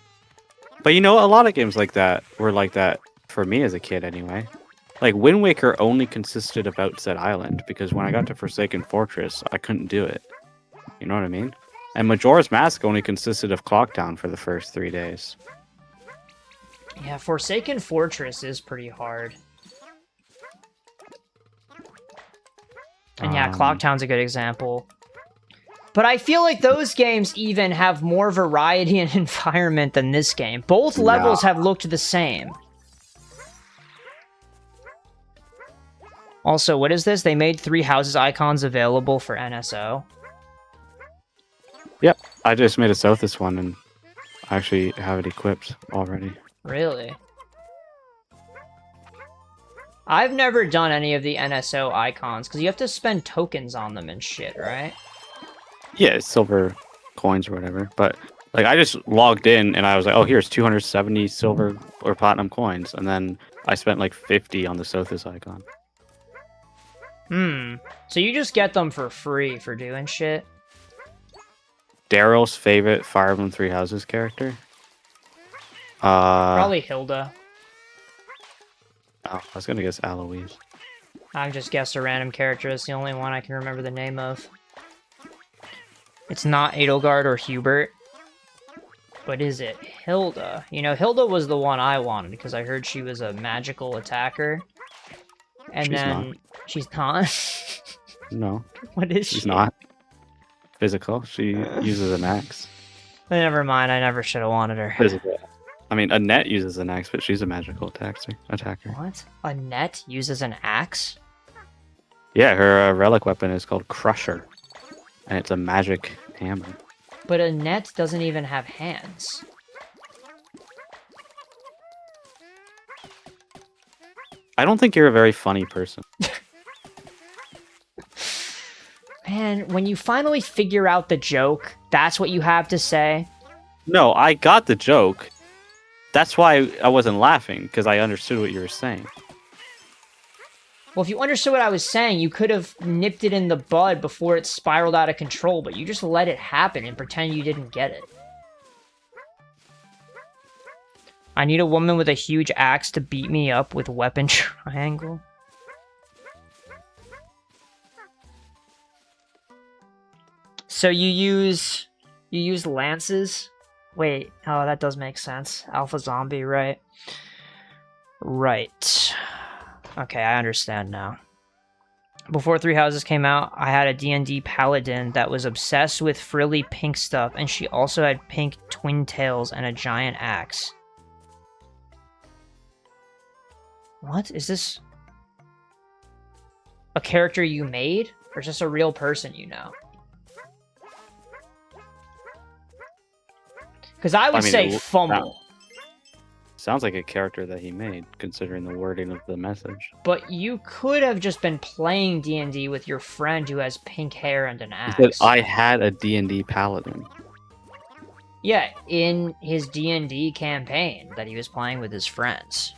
But a lot of games like that were like that for me as a kid anyway. Like, Wind Waker only consisted of Outset Island, because when I got to Forsaken Fortress, I couldn't do it. You know what I mean? And Majora's Mask only consisted of Clocktown for the first 3 days. Yeah, Forsaken Fortress is pretty hard. And yeah, Clocktown's a good example. But I feel like those games even have more variety and environment than this game. Both levels have looked the same. Also, what is this? They made 3 houses icons available for NSO. Yep, I just made a Southest one, and I actually have it equipped already. Really? I've never done any of the NSO icons, because you have to spend tokens on them and shit, right? Yeah, it's silver coins or whatever. But, like, I just logged in, and I was like, oh, here's 270 silver or platinum coins. And then I spent, like, 50 on the Sothis icon. So you just get them for free for doing shit? Daryl's favorite Fire Emblem Three Houses character? Probably Hilda. Oh, I was gonna guess Aloise. I've just guessed a random character. It's the only one I can remember the name of. It's not Edelgard or Hubert. But is it Hilda? You know, Hilda was the one I wanted because I heard she was a magical attacker. And She's then not. she's not. No, What is she's she? not physical. She uses an axe. Never mind. I never should have wanted her. Physical. I mean, Annette uses an axe, but she's a magical attacker. What? Annette uses an axe? Yeah, her relic weapon is called Crusher, and it's a magic hammer. But Annette doesn't even have hands. I don't think you're a very funny person. Man, when you finally figure out the joke, that's what you have to say? No, I got the joke. That's why I wasn't laughing, because I understood what you were saying. Well, if you understood what I was saying, you could have nipped it in the bud before it spiraled out of control, but you just let it happen and pretend you didn't get it. I need a woman with a huge axe to beat me up with weapon triangle. So you use lances? Wait, oh, that does make sense. Alpha zombie, right? Right. Okay, I understand now. Before Three Houses came out, I had a D&D paladin that was obsessed with frilly pink stuff, and she also had pink twin tails and a giant axe. What? Is this a character you made? Or just a real person you know? Because I would say fumble. Sounds like a character that he made, considering the wording of the message. But you could have just been playing D&D with your friend who has pink hair and an axe. Because I had a D&D paladin. Yeah, in his D&D campaign that he was playing with his friends.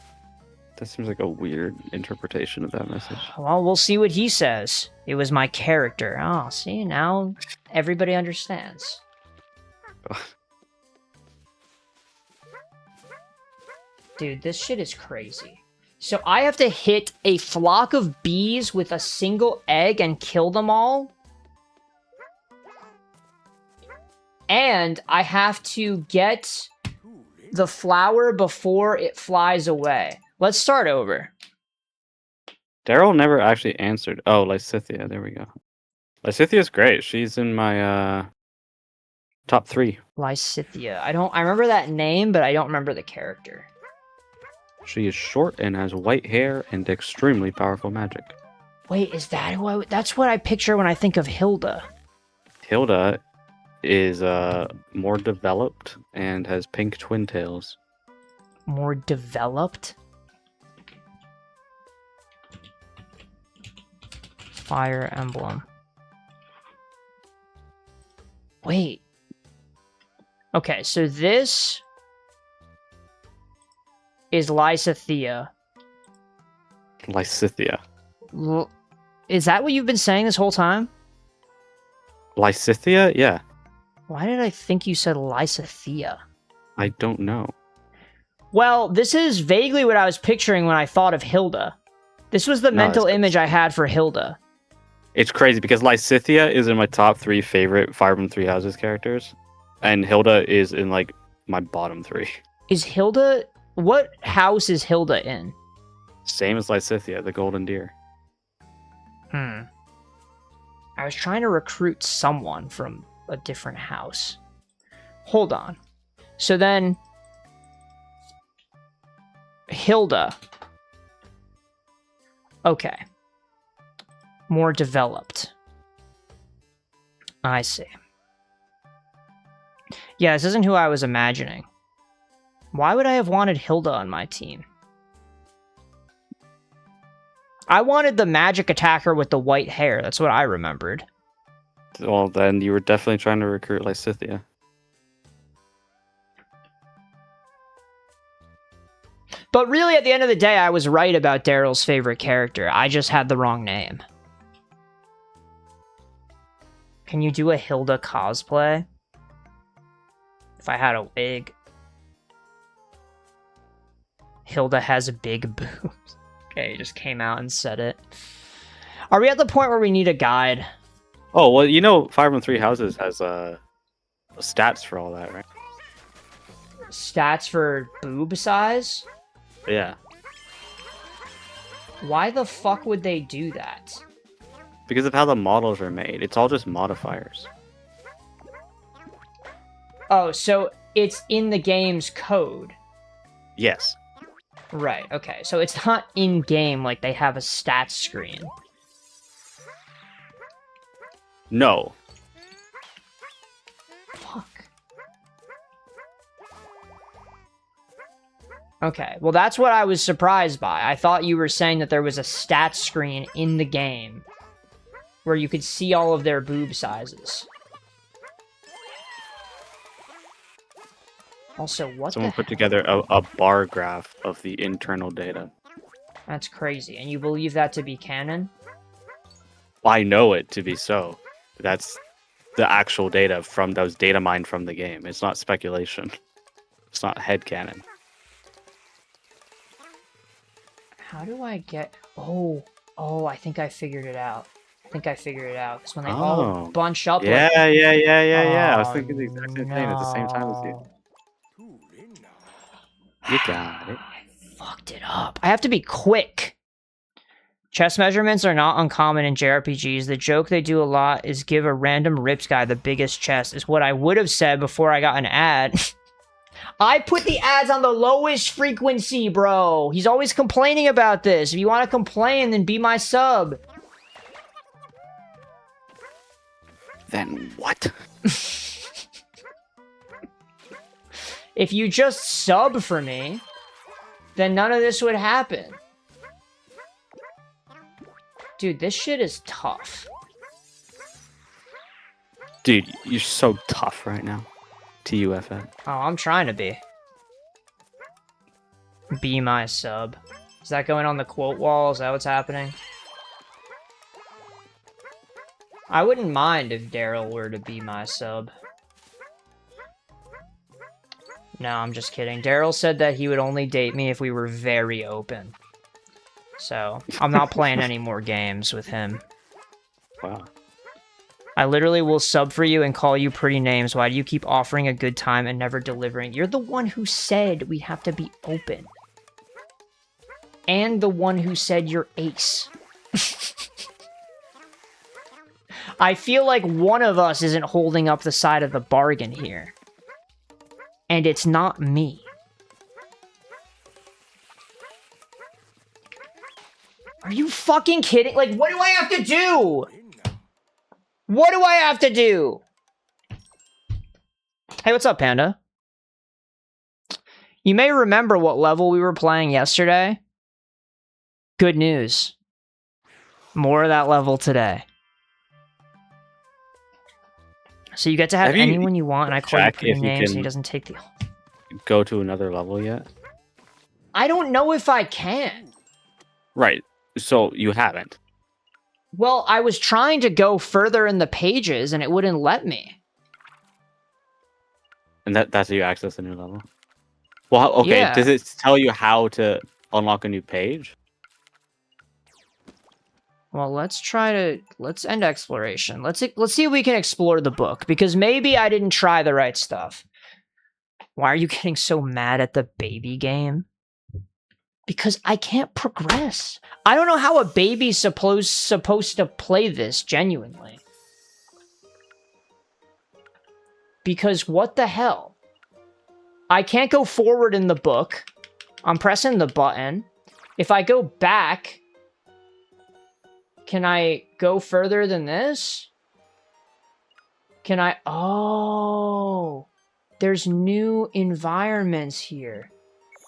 That seems like a weird interpretation of that message. Well, we'll see what he says. It was my character. Oh, see, now everybody understands. Dude, this shit is crazy. So I have to hit a flock of bees with a single egg and kill them all? And I have to get the flower before it flies away. Let's start over. Daryl never actually answered. Oh, Lysithea. There we go. Lysithea's great. She's in my top 3. Lysithea. I remember that name, but I don't remember the character. She is short and has white hair and extremely powerful magic. Wait, is that who that's what I picture when I think of Hilda. Hilda is more developed and has pink twin tails. More developed? Fire Emblem. Wait. Okay, so this is Lysithea. Lysithea. Is that what you've been saying this whole time? Lysithea? Yeah. Why did I think you said Lysithea? I don't know. Well, this is vaguely what I was picturing when I thought of Hilda. This was the mental image I had for Hilda. It's crazy because Lysithea is in my top 3 favorite Fire Emblem Three Houses characters, and Hilda is in like my bottom 3. Is Hilda? What house is Hilda in? Same as Lysithea, the Golden Deer. I was trying to recruit someone from a different house. Hold on. So then, Hilda. Okay. More developed. I see. Yeah, this isn't who I was imagining. Why would I have wanted Hilda on my team? I wanted the magic attacker with the white hair. That's what I remembered. Well, then you were definitely trying to recruit Lysithea. But really, at the end of the day, I was right about Daryl's favorite character. I just had the wrong name. Can you do a Hilda cosplay? If I had a wig. Hilda has big boobs. Okay, he just came out and said it. Are we at the point where we need a guide? Oh, well, you know Fire Emblem Three Houses has stats for all that, right? Stats for boob size? Yeah. Why the fuck would they do that? Because of how the models are made. It's all just modifiers. Oh, so it's in the game's code. Yes. Right, okay. So it's not in-game like they have a stats screen. No. Fuck. Okay, well that's what I was surprised by. I thought you were saying that there was a stats screen in the game where you could see all of their boob sizes. Also, what Someone put together a bar graph of the internal data. That's crazy. And you believe that to be canon? I know it to be so. That's the actual data from those data mined from the game. It's not speculation. It's not headcanon. How do I get... Oh, I think I figured it out. Because when they all bunch up... Yeah, like... yeah. I was Oh, thinking the exact same thing at the same time as you. You got it. I fucked it up. I have to be quick. Chest measurements are not uncommon in JRPGs. The joke they do a lot is give a random rips guy the biggest chest, is what I would have said before I got an ad. I put the ads on the lowest frequency, bro. He's always complaining about this. If you want to complain, then be my sub. Then what? If you just sub for me, then none of this would happen. Dude, this shit is tough. Dude, you're so tough right now. TUFN. Oh, I'm trying to be. Be my sub. Is that going on the quote wall? Is that what's happening? I wouldn't mind if Daryl were to be my sub. No, I'm just kidding. Daryl said that he would only date me if we were very open. So, I'm not playing any more games with him. Wow. I literally will sub for you and call you pretty names. Why do you keep offering a good time and never delivering? You're the one who said we have to be open. And the one who said you're ace. I feel like one of us isn't holding up the side of the bargain here. And it's not me. Are you fucking kidding? Like, what do I have to do? What do I have to do? Hey, what's up, Panda? You may remember what level we were playing yesterday. Good news. More of that level today. So you get to have anyone you want, and I call you pretty names, and he doesn't take the... Go to another level yet? I don't know if I can. Right. So you haven't. Well, I was trying to go further in the pages, and it wouldn't let me. And that's how you access a new level? Well, okay. Yeah. Does it tell you how to unlock a new page? Well, let's end exploration. Let's see if we can explore the book, because maybe I didn't try the right stuff. Why are you getting so mad at the baby game? Because I can't progress. I don't know how a baby's supposed to play this genuinely. Because what the hell? I can't go forward in the book. I'm pressing the button. If I go back... Can I go further than this? Can I... Oh! There's new environments here.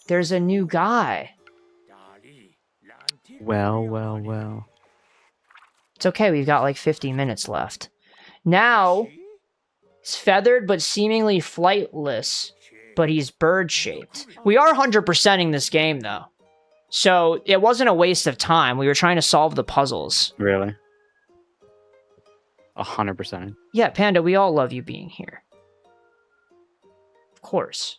There's a new guy. Well. It's okay, we've got like 50 minutes left. Now, it's feathered but seemingly flightless, but he's bird-shaped. We are 100%ing this game, though. So, it wasn't a waste of time. We were trying to solve the puzzles. Really? 100%. Yeah, Panda, we all love you being here. Of course.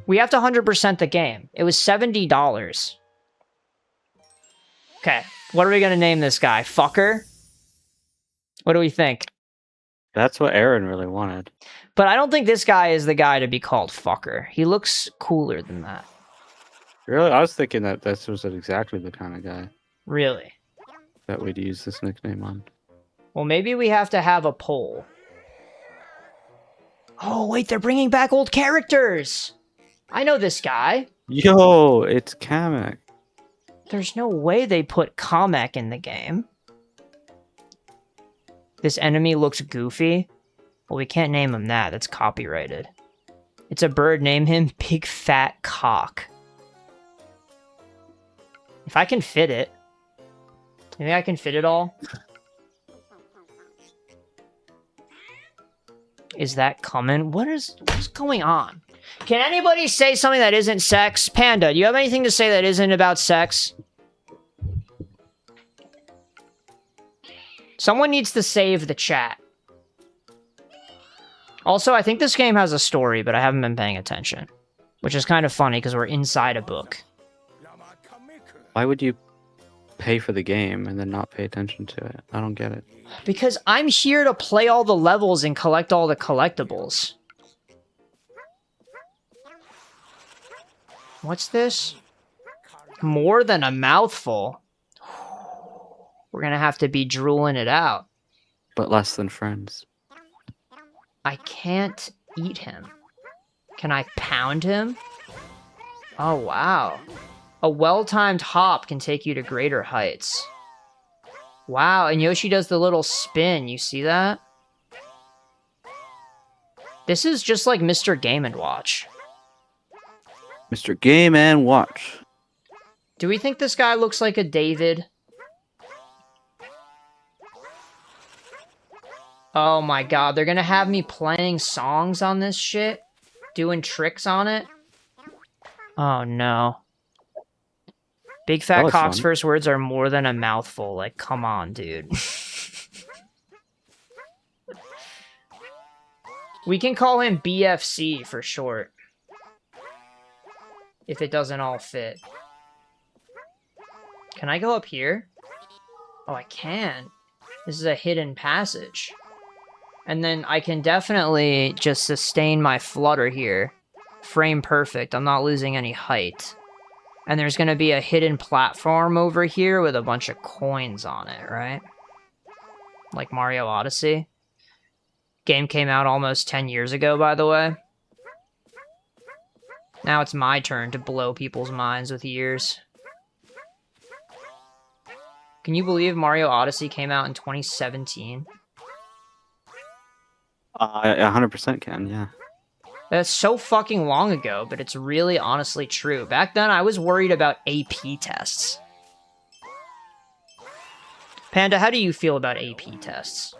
We have to 100% the game. It was $70. Okay, what are we going to name this guy? Fucker? What do we think? That's what Aaron really wanted. But I don't think this guy is the guy to be called fucker. He looks cooler than that. Really, I was thinking that this was exactly the kind of guy Really? that we'd use this nickname on. Well, maybe we have to have a poll. Oh, wait, they're bringing back old characters! I know this guy. Yo, it's Kamek. There's no way they put Kamek in the game. This enemy looks goofy. Well, we can't name him that. That's copyrighted. It's a bird. Name him Big Fat Cock. If I can fit it. You think I can fit it all? Is that coming? What's going on? Can anybody say something that isn't sex? Panda, do you have anything to say that isn't about sex? Someone needs to save the chat. Also, I think this game has a story, but I haven't been paying attention. Which is kind of funny, because we're inside a book. Why would you pay for the game and then not pay attention to it? I don't get it. Because I'm here to play all the levels and collect all the collectibles. What's this? More than a mouthful. We're gonna have to be drooling it out. But less than friends. I can't eat him. Can I pound him? Oh, wow. A well-timed hop can take you to greater heights. Wow, and Yoshi does the little spin. You see that? This is just like Mr. Game & Watch. Mr. Game and Watch. Do we think this guy looks like a David? Oh my god, they're gonna have me playing songs on this shit? Doing tricks on it? Oh no. Big Fat Cock's first words are more than a mouthful. Like, come on, dude. We can call him BFC for short. If it doesn't all fit. Can I go up here? Oh, I can. This is a hidden passage. And then I can definitely just sustain my flutter here. Frame perfect. I'm not losing any height. And there's going to be a hidden platform over here with a bunch of coins on it, right? Like Mario Odyssey. Game came out almost 10 years ago, by the way. Now it's my turn to blow people's minds with years. Can you believe Mario Odyssey came out in 2017? I 100% can, yeah. That's so fucking long ago, but it's really honestly true. Back then, I was worried about AP tests. Panda, how do you feel about AP tests?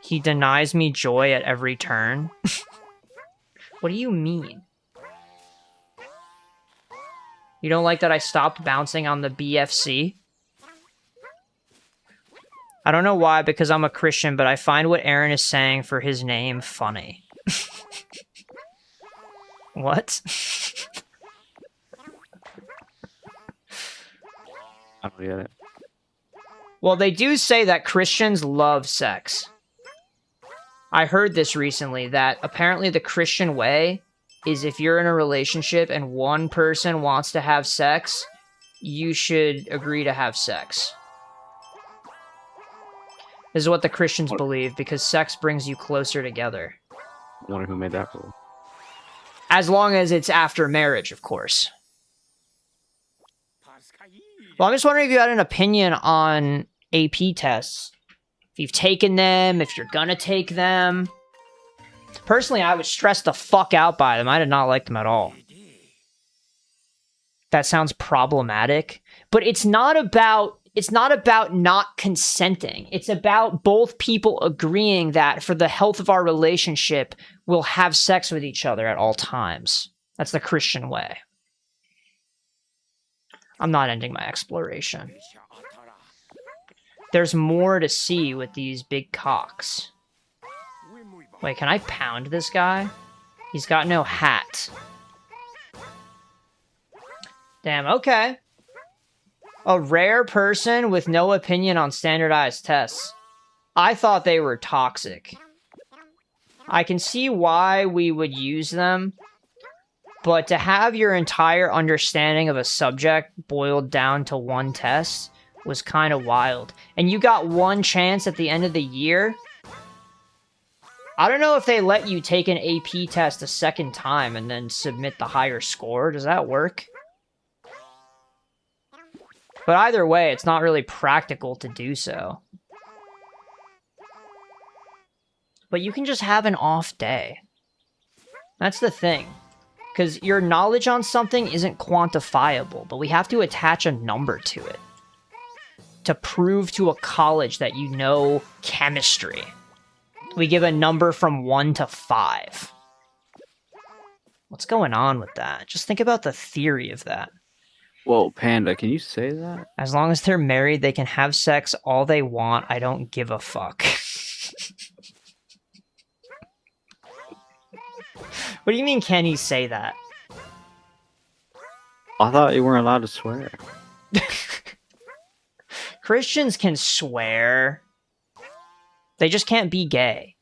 He denies me joy at every turn. What do you mean? You don't like that I stopped bouncing on the BFC? I don't know why, because I'm a Christian, but I find what Aaron is saying for his name funny. What? I don't get it. Well, they do say that Christians love sex. I heard this recently, that apparently the Christian way is if you're in a relationship and one person wants to have sex, you should agree to have sex. This is what the Christians believe, because sex brings you closer together. I wonder who made that rule. As long as it's after marriage, of course. Well, I'm just wondering if you had an opinion on AP tests. If you've taken them, if you're gonna take them. Personally, I was stressed the fuck out by them. I did not like them at all. That sounds problematic. But it's not about not consenting. It's about both people agreeing that for the health of our relationship, we'll have sex with each other at all times. That's the Christian way. I'm not ending my exploration. There's more to see with these big cocks. Wait, can I pound this guy? He's got no hat. Damn, okay. A rare person with no opinion on standardized tests. I thought they were toxic. I can see why we would use them, but to have your entire understanding of a subject boiled down to one test was kind of wild. And you got one chance at the end of the year. I don't know if they let you take an AP test a second time and then submit the higher score. Does that work? But either way, it's not really practical to do so. But you can just have an off day. That's the thing. Because your knowledge on something isn't quantifiable, but we have to attach a number to it. To prove to a college that you know chemistry. We give a number from 1 to 5. What's going on with that? Just think about the theory of that. Whoa, Panda, can you say that? As long as they're married, they can have sex all they want. I don't give a fuck. What do you mean, can he say that? I thought you weren't allowed to swear. Christians can swear. They just can't be gay.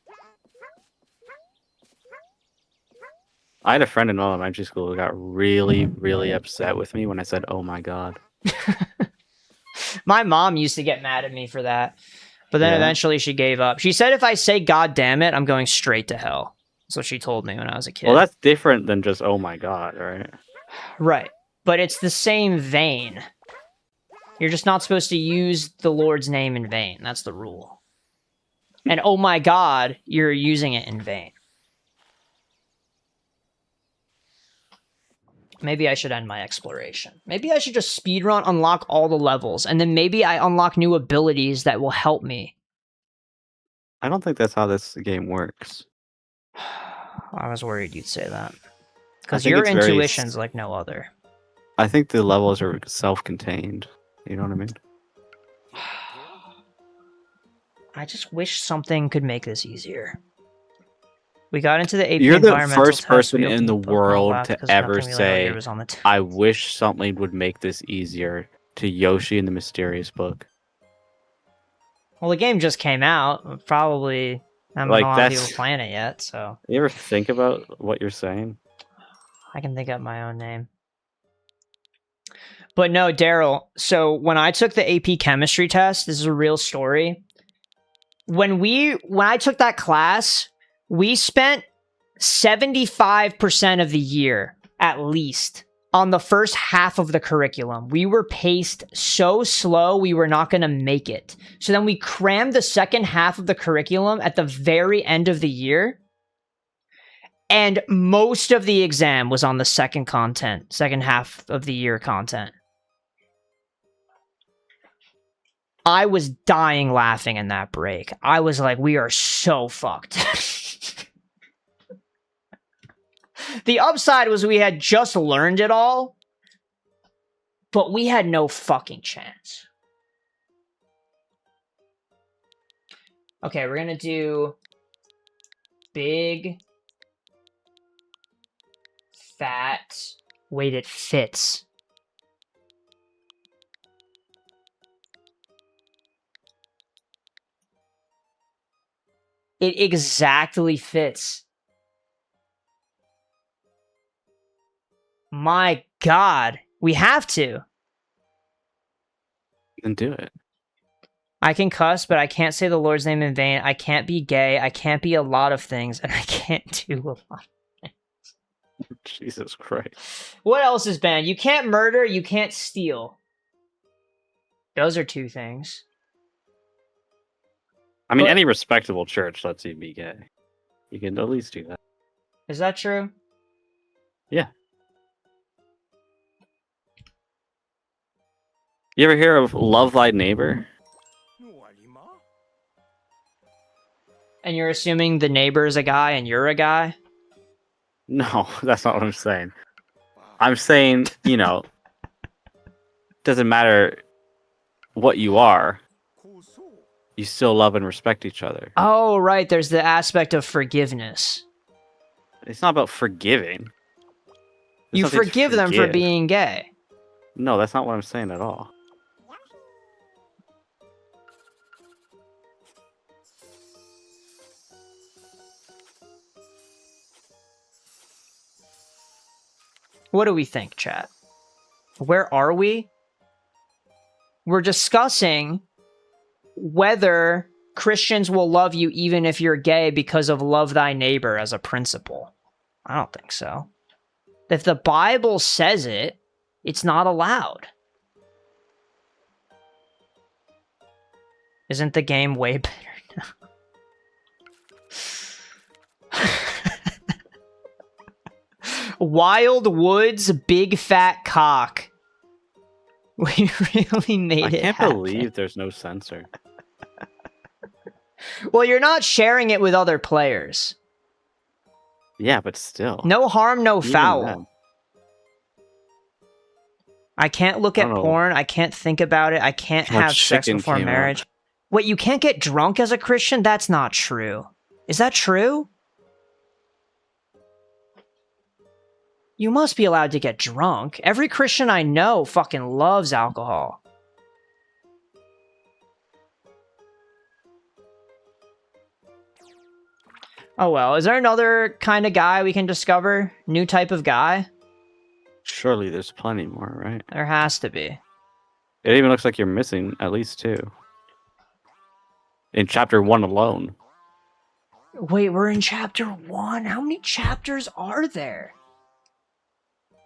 I had a friend in elementary school who got really, really upset with me when I said, "Oh my god." My mom used to get mad at me for that. But then Yeah. eventually she gave up. She said if I say God damn it, I'm going straight to hell. That's what she told me when I was a kid. Well, that's different than just "Oh my god," right? Right. But it's the same vein. You're just not supposed to use the Lord's name in vain. That's the rule. And oh my god, you're using it in vain. Maybe I should end my exploration. Maybe I should just speedrun, unlock all the levels, and then maybe I unlock new abilities that will help me. I don't think that's how this game works. I was worried you'd say that. Because think your it's very intuition's like no other. I think the levels are self-contained. You know what I mean? I just wish something could make this easier. We got into the AP You're the environmental first test. person We in opened the book and world laughed to 'cause ever nothing we learned say, here was on the "I wish something would make this easier," to Yoshi and the Mysterious Book. Well, the game just came out. Probably haven't Like, a lot of that's- people playing it yet, so You ever think about what you're saying? I can think up my own name. But no, Daryl, so when I took the AP chemistry test, this is a real story. When I took that class, we spent 75% of the year, at least, on the first half of the curriculum. We were paced so slow, we were not going to make it. So then we crammed the second half of the curriculum at the very end of the year. And most of the exam was on the second half of the year content. I was dying laughing in that break. I was like, we are so fucked. The upside was we had just learned it all, but we had no fucking chance. Okay, we're gonna do big, fat, wait, it fits. It exactly fits. My God, we have to. Then do it. I can cuss, but I can't say the Lord's name in vain. I can't be gay. I can't be a lot of things, and I can't do a lot. Jesus Christ. What else is banned? You can't murder, you can't steal. Those are 2 things. I mean, But- any respectable church lets you be gay. You can at least do that. Is that true? Yeah. You ever hear of Love Thy Neighbor? And you're assuming the neighbor is a guy and you're a guy? No, that's not what I'm saying. I'm saying, doesn't matter what you are, you still love and respect each other. Oh, right. There's the aspect of forgiveness. It's not about forgiving. There's You nothing to forgive them for forgive. being gay. No, that's not what I'm saying at all. What do we think, chat? Where are we? We're discussing whether Christians will love you even if you're gay because of love thy neighbor as a principle. I don't think so. If the Bible says it, it's not allowed. Isn't the game way better now? Wild Woods, big fat cock. We really made it I can't happen. believe there's no censor. Well, you're not sharing it with other players. Yeah, but still. No harm, no Even foul. then. I can't look I at don't know. porn. I can't think about it. I can't Too much have sex chicken before came out. marriage. Wait, you can't get drunk as a Christian? That's not true. Is that true? You must be allowed to get drunk. Every Christian I know fucking loves alcohol. Oh well, is there another kind of guy we can discover? New type of guy? Surely there's plenty more, right? There has to be. It even looks like you're missing at least 2. In chapter 1 alone. Wait, we're in chapter 1? How many chapters are there?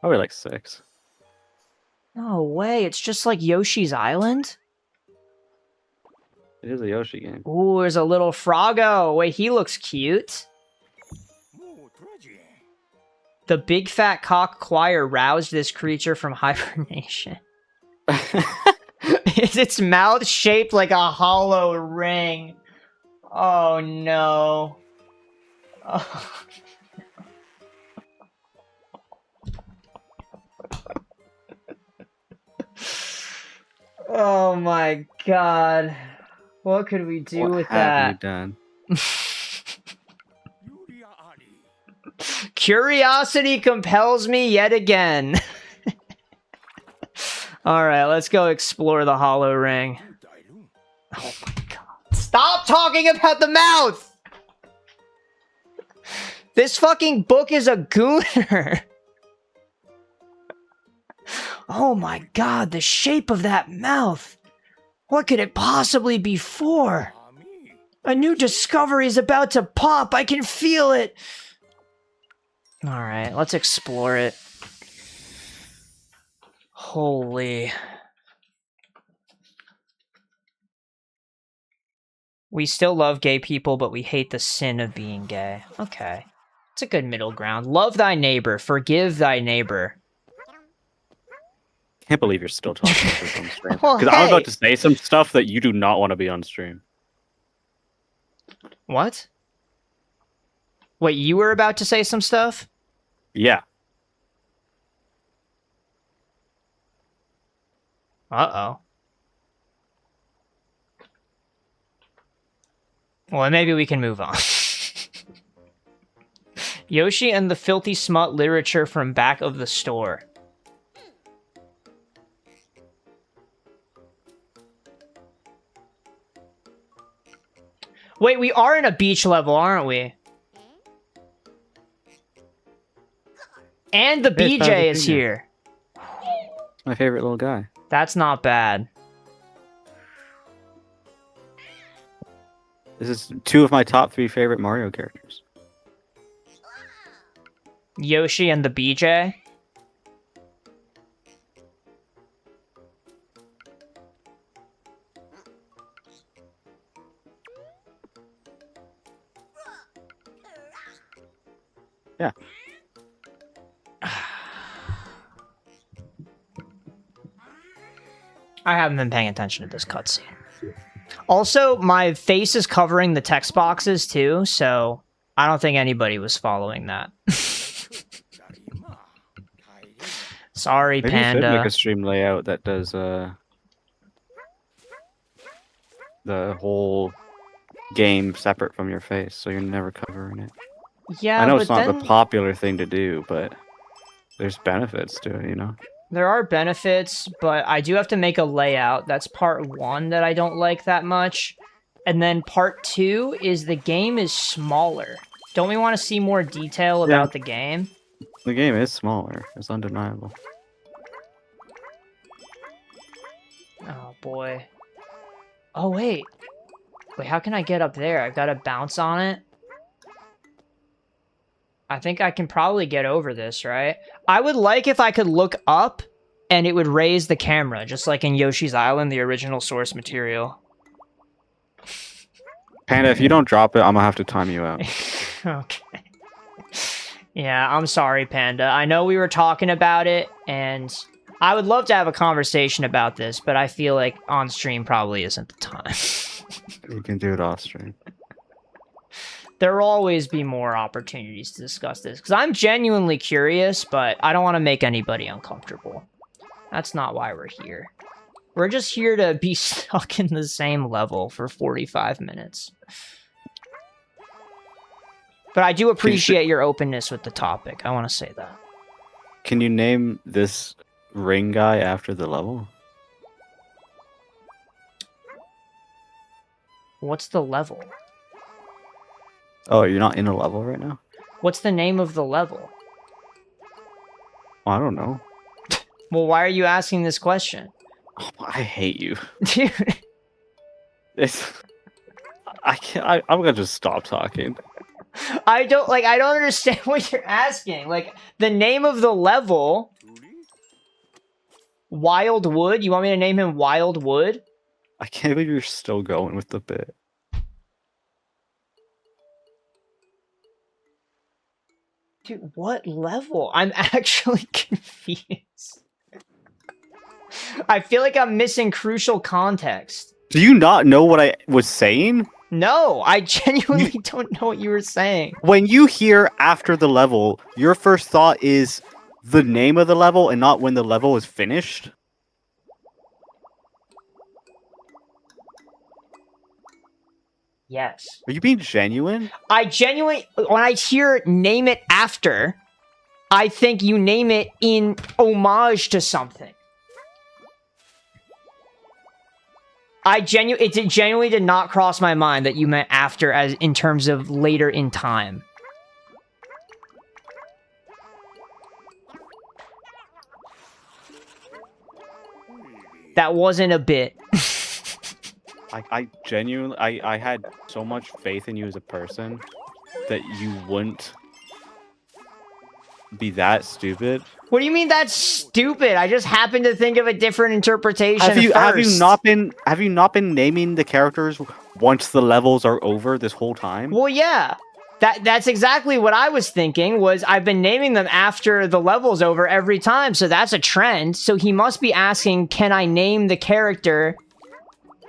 Probably like 6. No way, it's just like Yoshi's Island? It is a Yoshi game. Ooh, there's a little Froggo. Wait, he looks cute. The big fat cock choir roused this creature from hibernation. Is its mouth shaped like a hollow ring? Oh no. Oh. Oh my god. What could we do with have that? you done? Curiosity compels me yet again. Alright, let's go explore the hollow ring. Oh my god. Stop talking about the mouth! This fucking book is a gooner. Oh my god, the shape of that mouth. What could it possibly be for? A new discovery is about to pop. I can feel it. Alright, let's explore it. Holy. We still love gay people, but we hate the sin of being gay. Okay. It's a good middle ground. Love thy neighbor. Forgive thy neighbor. Can't believe you're still talking about this on stream. Well, Because I'm hey. about to say some stuff that you do not want to be on stream. What? Wait, you were about to say some stuff? Yeah. Uh-oh. Well, maybe we can move on. Yoshi and the filthy smut literature from back of the store. Wait, we are in a beach level, aren't we? And the Hey, it's BJ is BJ. here. My favorite little guy. That's not bad. This is 2 of my top 3 favorite Mario characters. Yoshi and the BJ. Yeah. I haven't been paying attention to this cutscene. Also, my face is covering the text boxes too, so I don't think anybody was following that. Sorry, Maybe you should Panda. make a stream layout that does the whole game separate from your face, so you're never covering it. Yeah, I know but it's not then the popular thing to do, but there's benefits to it, you know? there are benefits, but I do have to make a layout. That's part 1 that I don't like that much. And then part 2 is the game is smaller. Don't we want to see more detail about the game? The game is smaller. It's undeniable. Oh, boy. Oh, wait. Wait, how can I get up there? I've got to bounce on it? I think I can probably get over this, right? I would like if I could look up and it would raise the camera, just like in Yoshi's Island, the original source material. Panda, if you don't drop it, I'm gonna have to time you out. Okay. Yeah, I'm sorry, Panda. I know we were talking about it, and I would love to have a conversation about this, but I feel like on stream probably isn't the time. You can do it off stream. There will always be more opportunities to discuss this, because I'm genuinely curious, but I don't want to make anybody uncomfortable. That's not why we're here. We're just here to be stuck in the same level for 45 minutes. But I do appreciate your openness with the topic. I want to say that. Can you name this ring guy after the level? What's the level? Oh, you're not in a level right now? What's the name of the level? I don't know. Well, why are you asking this question? Oh, I hate you. Dude. I can't. I'm gonna just stop talking. I don't understand what you're asking. Like, the name of the level... Wildwood? You want me to name him Wildwood? I can't believe you're still going with the bit. Dude, what level? I'm actually confused. I feel like I'm missing crucial context. Do you not know what I was saying? No, I genuinely don't know what you were saying. When you hear after the level, your first thought is the name of the level and not when the level is finished? Yes. Are you being genuine? I genuinely, when I hear name it after, I think you name it in homage to something. It genuinely did not cross my mind that you meant after as in terms of later in time. That wasn't a bit. I genuinely, I had so much faith in you as a person that you wouldn't be that stupid. What do you mean that's stupid? I just happened to think of a different interpretation Have you first. have you not been naming the characters once the levels are over this whole time? Well, yeah. That's exactly what I was thinking, was I've been naming them after the level's over every time, so that's a trend. So he must be asking, can I name the character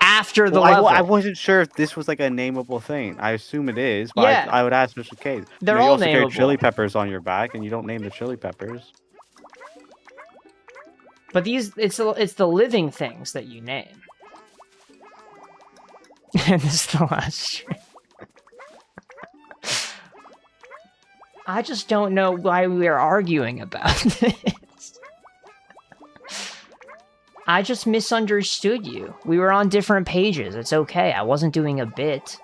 after the level? I wasn't sure if this was like a nameable thing. I assume it is, but Yeah. I would ask Mr. K. They're you all also carry nameable. chili peppers on your back, and you don't name the chili peppers. But it's the living things that you name. And this is the last stream. I just don't know why we are arguing about this. I just misunderstood you. We were on different pages. It's okay. I wasn't doing a bit.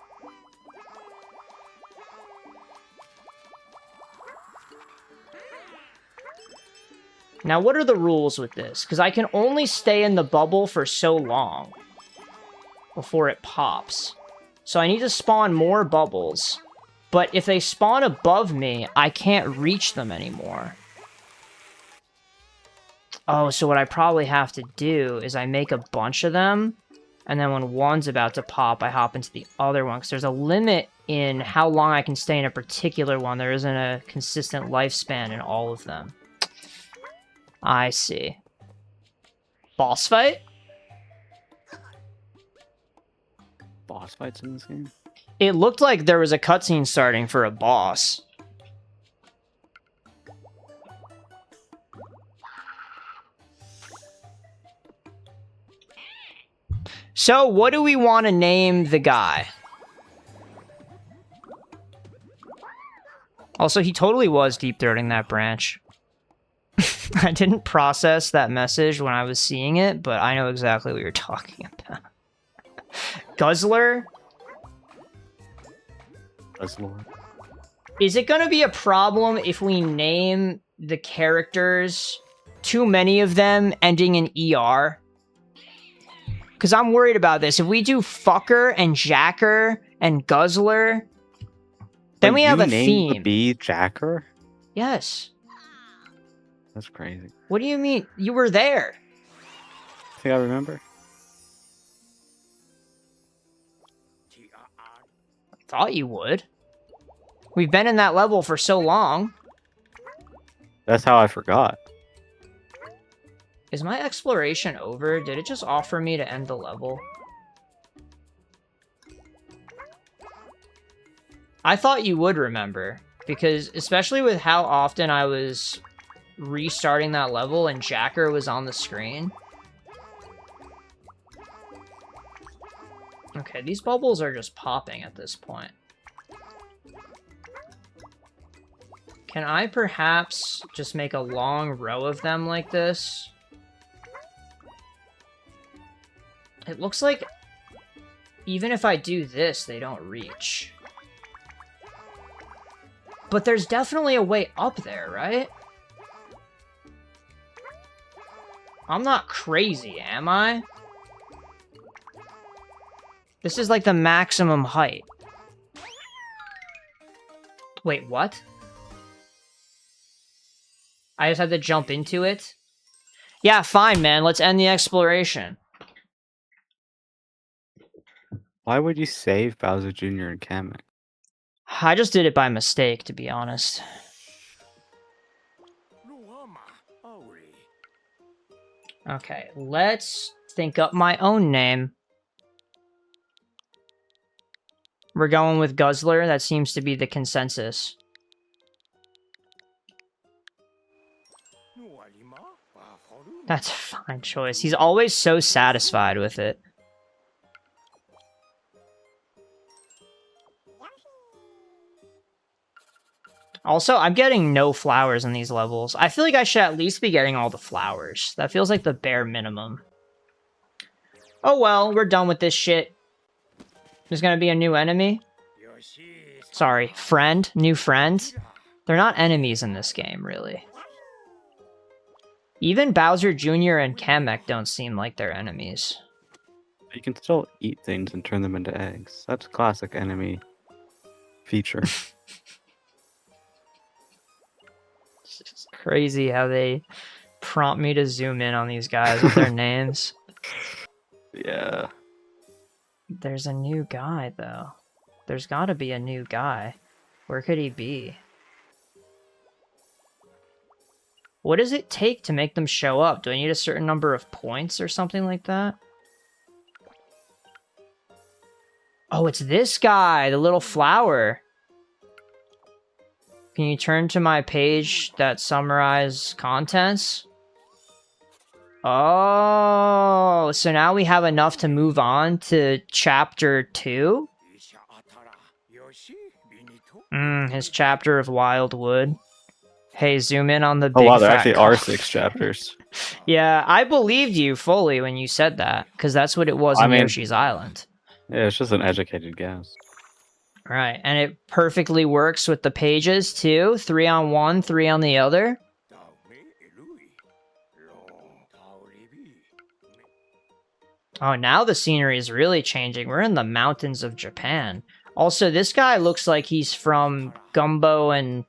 Now, what are the rules with this? Because I can only stay in the bubble for so long before it pops. So I need to spawn more bubbles. But if they spawn above me, I can't reach them anymore. Oh, so what I probably have to do is I make a bunch of them, and then when one's about to pop, I hop into the other one, because there's a limit in how long I can stay in a particular one. There isn't a consistent lifespan in all of them. I see. Boss fight? Boss fights in this game? It looked like there was a cutscene starting for a boss. So, what do we want to name the guy? Also, he totally was deep-throating that branch. I didn't process that message when I was seeing it, but I know exactly what you're talking about. Guzzler? Guzzler. Is it gonna be a problem if we name the characters, too many of them ending in ER. Because I'm worried about this. If we do fucker and jacker and guzzler, then we have a theme. The bee Jacker? Yes. That's crazy. What do you mean? You were there. Think I remember? Thought you would. We've been in that level for so long. That's how I forgot. Is my exploration over? Did it just offer me to end the level? I thought you would remember, because especially with how often I was restarting that level and Jacker was on the screen. Okay, these bubbles are just popping at this point. Can I perhaps just make a long row of them like this? It looks like even if I do this, they don't reach. But there's definitely a way up there, right? I'm not crazy, am I? This is like the maximum height. Wait, what? I just had to jump into it? Yeah, fine, man. Let's end the exploration. Why would you save Bowser Jr. and Kamek? I just did it by mistake, to be honest. Okay, let's think up my own name. We're going with Guzzler. That seems to be the consensus. That's a fine choice. He's always so satisfied with it. Also, I'm getting no flowers in these levels. I feel like I should at least be getting all the flowers. That feels like the bare minimum. Oh well, we're done with this shit. There's gonna be a new enemy. Sorry, friend. New friend. They're not enemies in this game, really. Even Bowser Jr. and Kamek don't seem like they're enemies. You can still eat things and turn them into eggs. That's a classic enemy feature. It's just crazy how they prompt me to zoom in on these guys with their names. Yeah. There's a new guy, though. There's gotta be a new guy. Where could he be? What does it take to make them show up? Do I need a certain number of points or something like that? Oh, it's this guy, the little flower. Can you turn to my page that summarizes contents? Oh, so now we have enough to move on to chapter 2? His chapter of Wildwood. Hey, zoom in on the big Oh wow, there fat actually car. are 6 chapters. Yeah, I believed you fully when you said that, because that's what it was in Yoshi's Island. Yeah, it's just an educated guess. Right, and it perfectly works with the pages, too. 3 on one, 3 on the other. Oh, now the scenery is really changing. We're in the mountains of Japan. Also, this guy looks like he's from Gumbo and...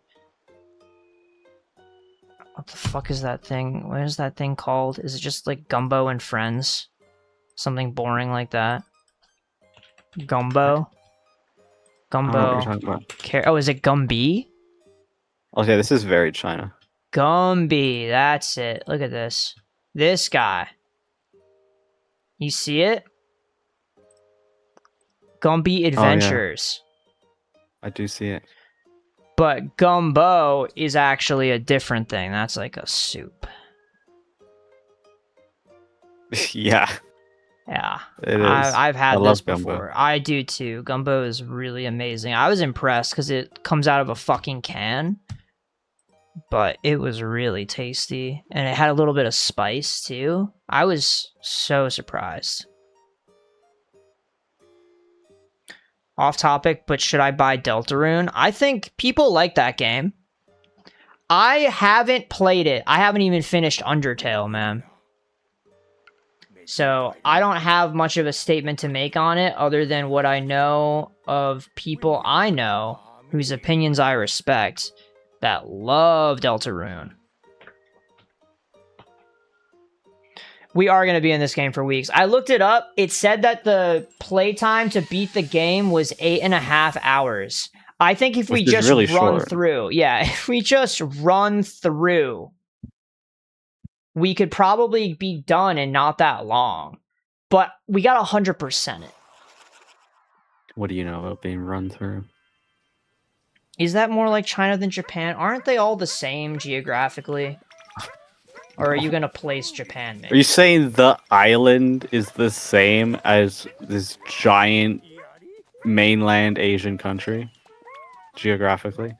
What the fuck is that thing? What is that thing called? Is it just like Gumbo and Friends? Something boring like that? Gumbo? Gumbo. I don't know what you're talking about. Oh, is it Gumby? Okay, this is very China. Gumby, that's it. Look at this. This guy. You see it? Gumby Adventures. Oh, yeah. I do see it. But Gumbo is actually a different thing. That's like a soup. Yeah. Yeah. It is. I've had this Gumbo. before. I do too. Gumbo is really amazing. I was impressed because it comes out of a fucking can. But it was really tasty. And it had a little bit of spice too. I was so surprised. Off topic, but should I buy Deltarune? I think people like that game. I haven't played it. I haven't even finished Undertale, man. So I don't have much of a statement to make on it other than what I know of people I know whose opinions I respect that love Deltarune. We are going to be in this game for weeks. I looked it up. It said that the playtime to beat the game was 8.5 hours. I think if we just really run short. through, yeah, if we just run through, we could probably be done in not that long. But we got 100% it. What do you know about being run through? Is that more like China than Japan? Aren't they all the same geographically? Or are you going to place Japan, maybe? Are you saying the island is the same as this giant mainland Asian country? Geographically?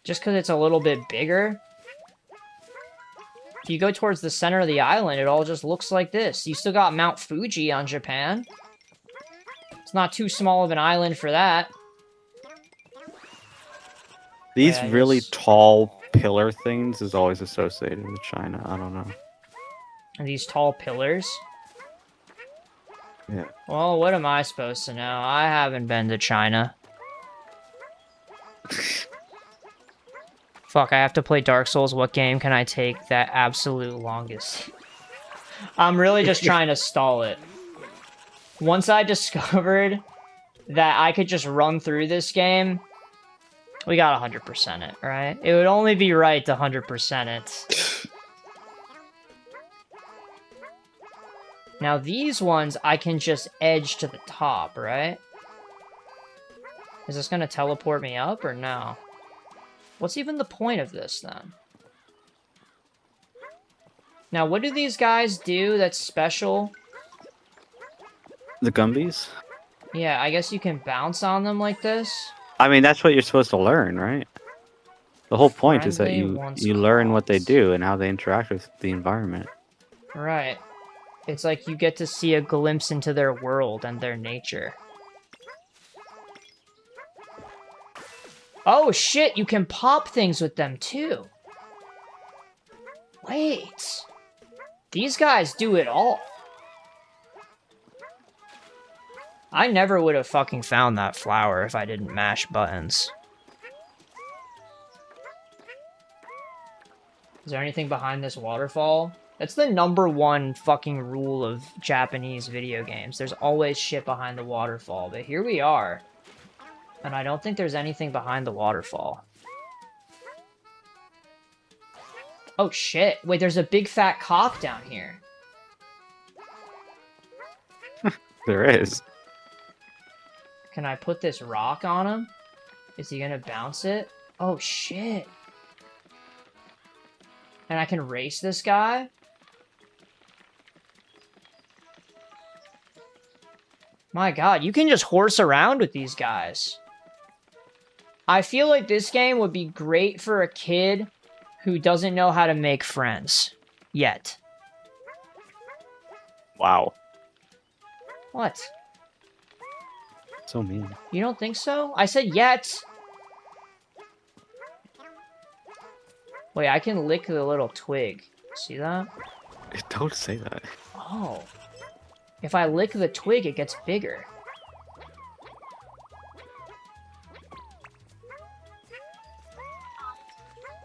Just because it's a little bit bigger? If you go towards the center of the island, it all just looks like this. You still got Mount Fuji on Japan. It's not too small of an island for that. These Yeah, really tall pillar things is always associated with China. I don't know. And these tall pillars. Yeah. Well, what am I supposed to know? I haven't been to China. Fuck, I have to play Dark Souls. What game can I take that absolute longest? I'm really just trying to stall it. Once I discovered that I could just run through this game, we got 100% it, right? It would only be right to 100% it. Now these ones, I can just edge to the top, right? Is this gonna teleport me up or no? What's even the point of this, then? Now, what do these guys do that's special? The Gumbies? Yeah, I guess you can bounce on them like this. I mean, that's what you're supposed to learn, right? The whole point is that Friendly you learn what they once do and how they interact with the environment. Right. It's like you get to see a glimpse into their world and their nature. Oh shit, you can pop things with them too. Wait. These guys do it all. I never would have fucking found that flower if I didn't mash buttons. Is there anything behind this waterfall? That's the #1 fucking rule of Japanese video games. There's always shit behind the waterfall, but here we are. And I don't think there's anything behind the waterfall. Oh shit, wait, there's a big fat cock down here. There is. Can I put this rock on him? Is he gonna bounce it? Oh shit. And I can race this guy? My god, you can just horse around with these guys. I feel like this game would be great for a kid who doesn't know how to make friends. Yet. Wow. What? So mean. You don't think so? I said yet! Wait, I can lick the little twig. See that? Don't say that. Oh. If I lick the twig, it gets bigger.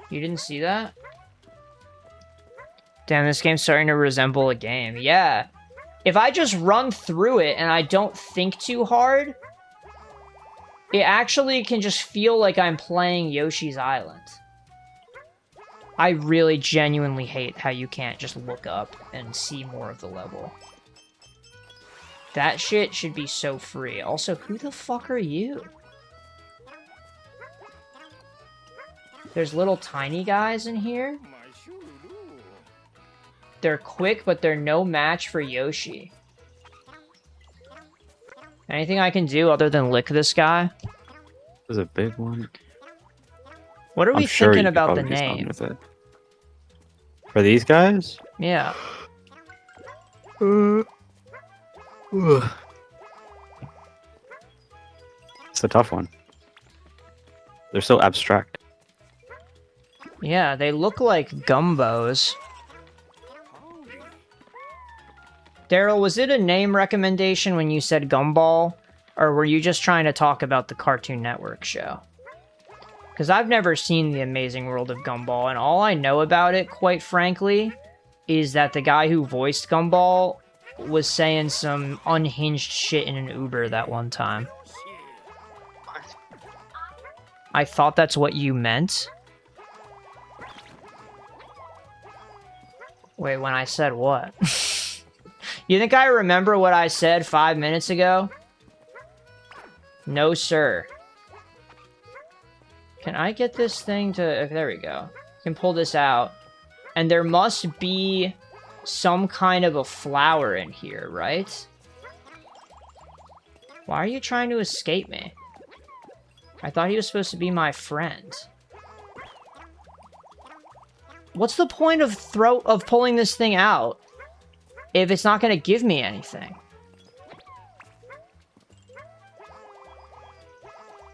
You didn't see that? Damn, this game's starting to resemble a game. Yeah. If I just run through it and I don't think too hard, it actually can just feel like I'm playing Yoshi's Island. I really genuinely hate how you can't just look up and see more of the level. That shit should be so free. Also, who the fuck are you? There's little tiny guys in here. They're quick, but they're no match for Yoshi. Anything I can do other than lick this guy? There's a big one. What are we sure thinking you could about the probably do something name? with it. For these guys? Yeah. It's a tough one. They're so abstract. Yeah, they look like gumbos. Daryl, was it a name recommendation when you said Gumball? Or were you just trying to talk about the Cartoon Network show? Because I've never seen The Amazing World of Gumball, and all I know about it, quite frankly, is that the guy who voiced Gumball was saying some unhinged shit in an Uber that one time. I thought that's what you meant. Wait, when I said what? You think I remember what I said 5 minutes ago? No, sir. Can I get this thing to... There we go. Can pull this out. And there must be some kind of a flower in here, right? Why are you trying to escape me? I thought he was supposed to be my friend. What's the point of pulling this thing out if it's not going to give me anything?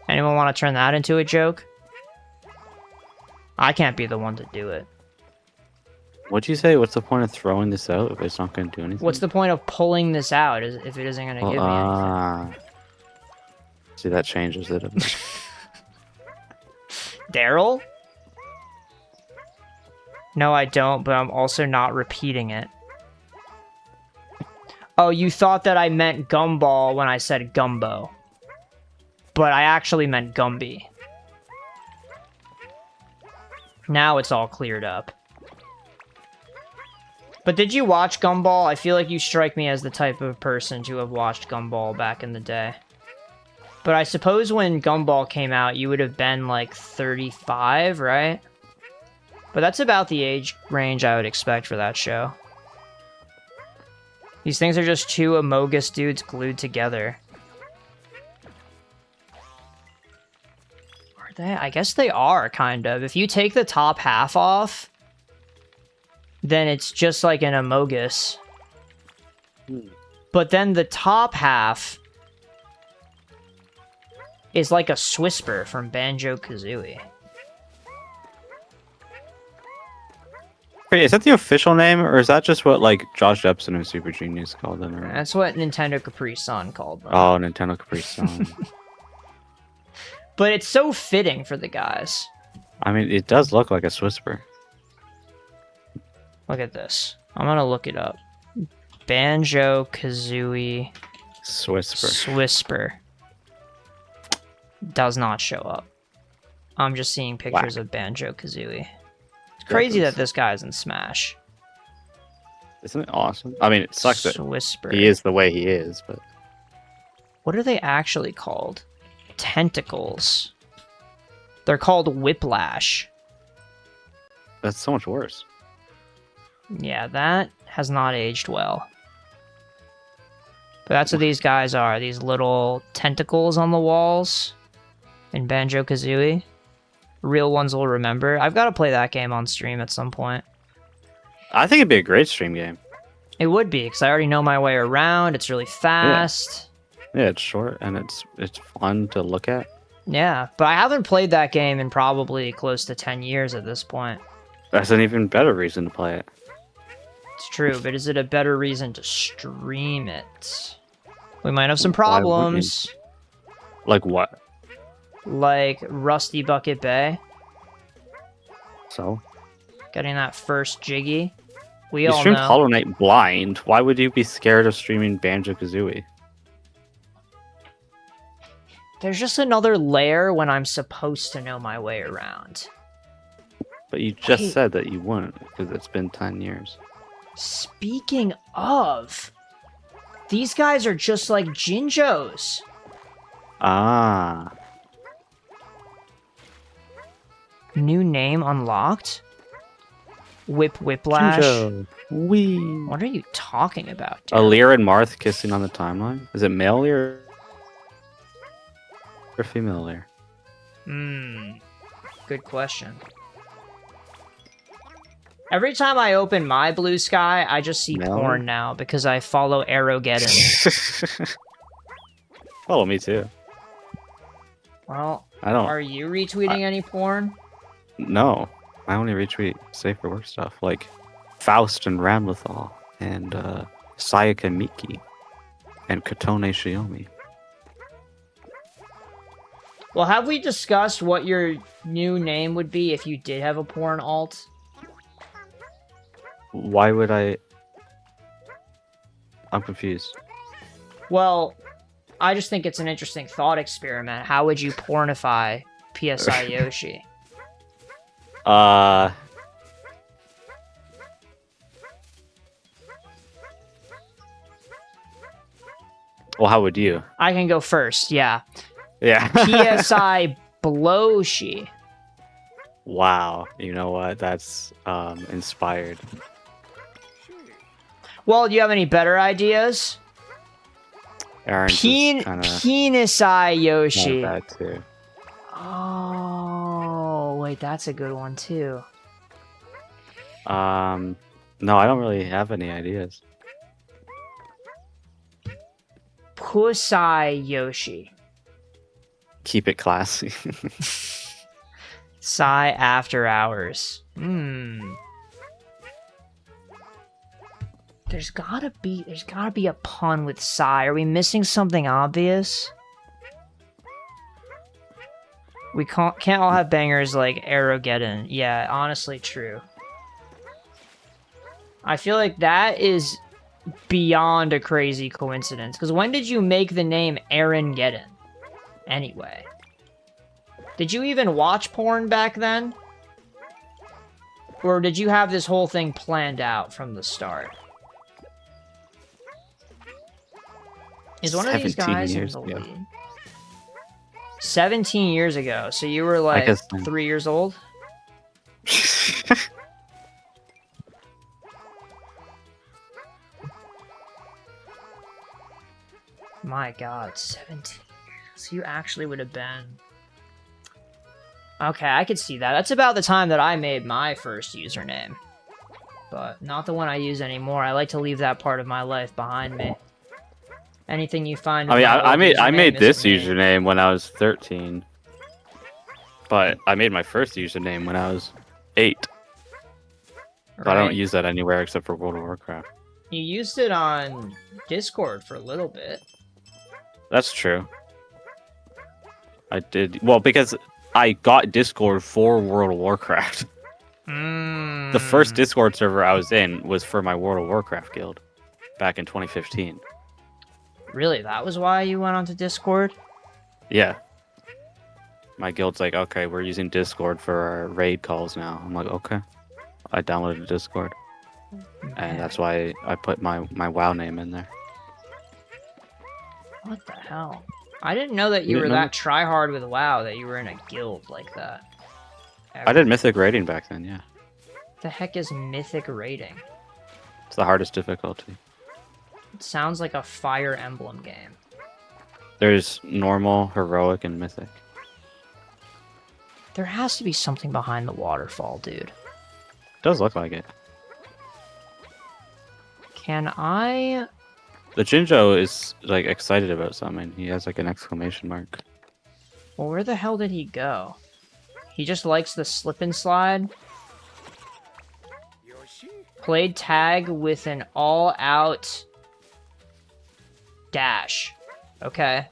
Anyone want to turn that into a joke? I can't be the one to do it. What'd you say? What's the point of throwing this out if it's not going to do anything? What's the point of pulling this out if it isn't going to give me anything? See, that changes it a bit. Daryl? No, I don't, but I'm also not repeating it. Oh, you thought that I meant Gumball when I said Gumbo. But I actually meant Gumby. Now it's all cleared up. But did you watch Gumball? I feel like you strike me as the type of person to have watched Gumball back in the day. But I suppose when Gumball came out, you would have been like 35, right? But that's about the age range I would expect for that show. These things are just two Amogus dudes glued together. Are they? I guess they are, kind of. If you take the top half off, then it's just like an Amogus. But then the top half is like a Swisper from Banjo-Kazooie. Wait, is that the official name, or is that just what, like, Josh Epson of Super Genius called them? Or... That's what Nintendo Capri Sun called them. Oh, Nintendo Capri Sun. But it's so fitting for the guys. I mean, it does look like a Swisper. Look at this. I'm gonna look it up. Banjo-Kazooie Swisper. Does not show up. I'm just seeing pictures of Banjo-Kazooie. It's crazy that this guy's in Smash. Isn't it awesome? I mean, it sucks that Swisper. he is the way he is, but... What are they actually called? Tentacles. They're called Whiplash. That's so much worse. Yeah, that has not aged well. But that's what these guys are. These little tentacles on the walls in Banjo-Kazooie. Real ones will remember. I've got to play that game on stream at some point. I think it'd be a great stream game. It would be, because I already know my way around. It's really fast. Yeah, it's short, and it's fun to look at. Yeah, but I haven't played that game in probably close to 10 years at this point. That's an even better reason to play it. It's true, but is it a better reason to stream it? We might have some problems. Like what? Like Rusty Bucket Bay. So? Getting that first Jiggy. We You all streamed know. Hollow Knight blind. Why would you be scared of streaming Banjo-Kazooie? There's just another layer when I'm supposed to know my way around. But you just Wait. said that you wouldn't, because it's been 10 years. Speaking of, these guys are just like Jinjos. Ah. New name unlocked? Whiplash? Jinjo. Wee. What are you talking about, dude? Alear and Marth kissing on the timeline? Is it male Alear or female Alear? Good question. Every time I open my Blue Sky, I just see Male? porn now because I follow Arrowgeddon. Follow me too. Well, I don't. are you retweeting any porn? No. I only retweet safe for work stuff like Faust and Ramlethal and Sayaka Miki and Katone Shiomi. Well, have we discussed what your new name would be if you did have a porn alt? Why would I? I'm confused. Well, I just think it's an interesting thought experiment. How would you pornify PSI Yoshi? Well, how would you? I can go first, yeah. Yeah. PSI Bloshi. Wow. You know what? That's inspired. Well, do you have any better ideas? Aaron's Penis-eye Yoshi. that too. Oh, wait, that's a good one too. No, I don't really have any ideas. Puss-eye Yoshi. Keep it classy. Psy After Hours. There's gotta be a pun with Psy. Are we missing something obvious? We can't all have bangers like Arrowgeddon. Yeah, honestly, true. I feel like that is beyond a crazy coincidence. Because when did you make the name Aaron Geddon? Anyway. Did you even watch porn back then? Or did you have this whole thing planned out from the start? Is one of these guys in the lead? 17 years ago. So you were like 3 years old? My god, 17 years. So you actually would have been... Okay, I could see that. That's about the time that I made my first username. But not the one I use anymore. I like to leave that part of my life behind me. Anything you find... I mean, I made this username when I was 13. But I made my first username when I was 8. Right. I don't use that anywhere except for World of Warcraft. You used it on Discord for a little bit. That's true. I did. Well, because I got Discord for World of Warcraft. The first Discord server I was in was for my World of Warcraft guild back in 2015. Really? That was why you went onto Discord? Yeah. My guild's like, okay, we're using Discord for our raid calls now. I'm like, okay. I downloaded Discord. And that's why I put my WoW name in there. What the hell? I didn't know that you were that tryhard with WoW, that you were in a guild like that. I did Mythic raiding back then, yeah. The heck is Mythic raiding? It's the hardest difficulty. It sounds like a Fire Emblem game. There's normal, heroic, and mythic. There has to be something behind the waterfall, dude. It does look like it. Can I... The Jinjo is, like, excited about something. He has, like, an exclamation mark. Well, where the hell did he go? He just likes the slip and slide. Yoshi? Played tag with an all-out dash. Okay.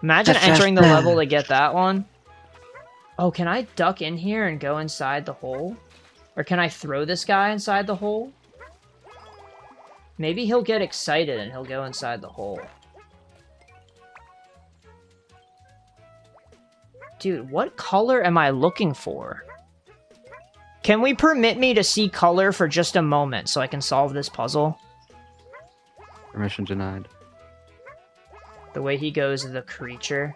Imagine entering the level to get that one. Oh, can I duck in here and go inside the hole? Or can I throw this guy inside the hole? Maybe he'll get excited and he'll go inside the hole. Dude, what color am I looking for? Can we permit me to see color for just a moment so I can solve this puzzle? Permission denied. The way he goes, the creature.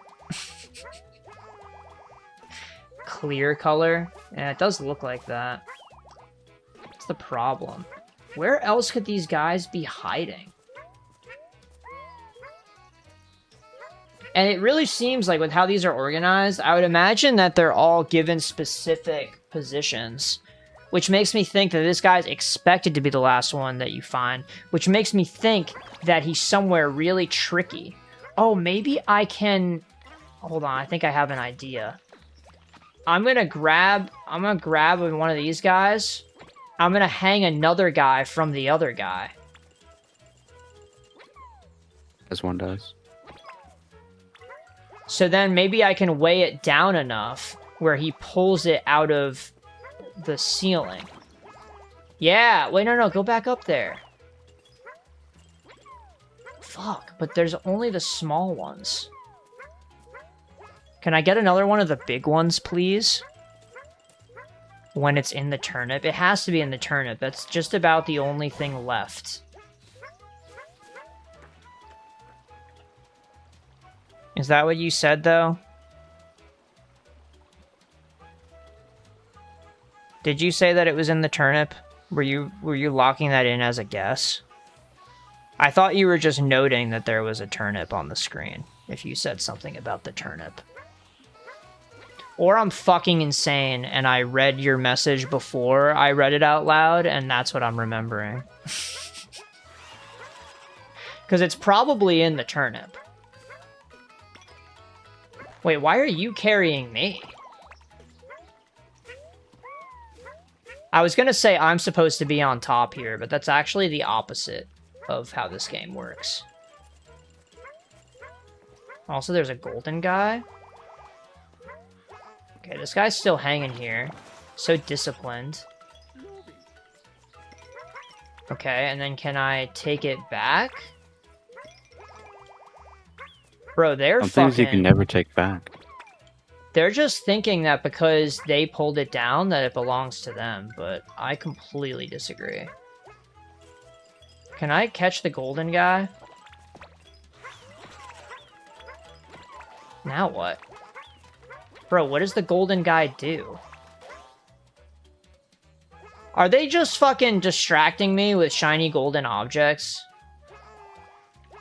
Clear color. Yeah, it does look like that. What's the problem? Where else could these guys be hiding? And it really seems like with how these are organized, I would imagine that they're all given specific positions, which makes me think that this guy's expected to be the last one that you find, which makes me think that he's somewhere really tricky. Oh, maybe I can... Hold on, I think I have an idea. I'm gonna grab one of these guys. I'm gonna hang another guy from the other guy. As one does. So then maybe I can weigh it down enough where he pulls it out of the ceiling. Yeah, wait, no, go back up there. Fuck, but there's only the small ones. Can I get another one of the big ones, please? When it's in the turnip. It has to be in the turnip. That's just about the only thing left. Is that what you said, though? Did you say that it was in the turnip? Were you locking that in as a guess? I thought you were just noting that there was a turnip on the screen, if you said something about the turnip. Or I'm fucking insane, and I read your message before I read it out loud, and that's what I'm remembering. Because it's probably in the turnip. Wait, why are you carrying me? I was gonna say I'm supposed to be on top here, but that's actually the opposite of how this game works. Also, there's a golden guy. Okay, this guy's still hanging here. So disciplined. Okay, and then can I take it back? Bro, they're Some fucking... things you can never take back. They're just thinking that because they pulled it down that it belongs to them, but I completely disagree. Can I catch the golden guy? Now what? Bro, what does the golden guy do? Are they just fucking distracting me with shiny golden objects?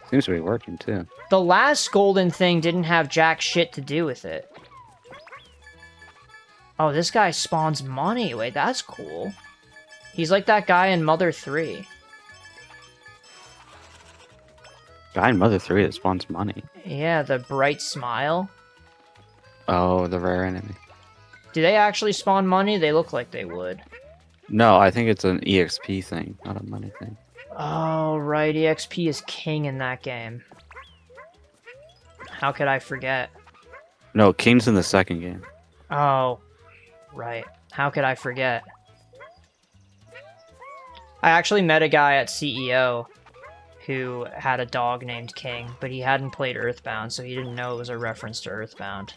Seems to be working, too. The last golden thing didn't have jack shit to do with it. Oh, this guy spawns money. Wait, that's cool. He's like that guy in Mother 3. Guy in Mother 3 that spawns money. Yeah, the bright smile. Oh, the rare enemy. Do they actually spawn money? They look like they would. No, I think it's an EXP thing, not a money thing. Oh, right. EXP is king in that game. How could I forget? No, King's in the second game. Oh, right. How could I forget? I actually met a guy at CEO who had a dog named King, but he hadn't played Earthbound, so he didn't know it was a reference to Earthbound.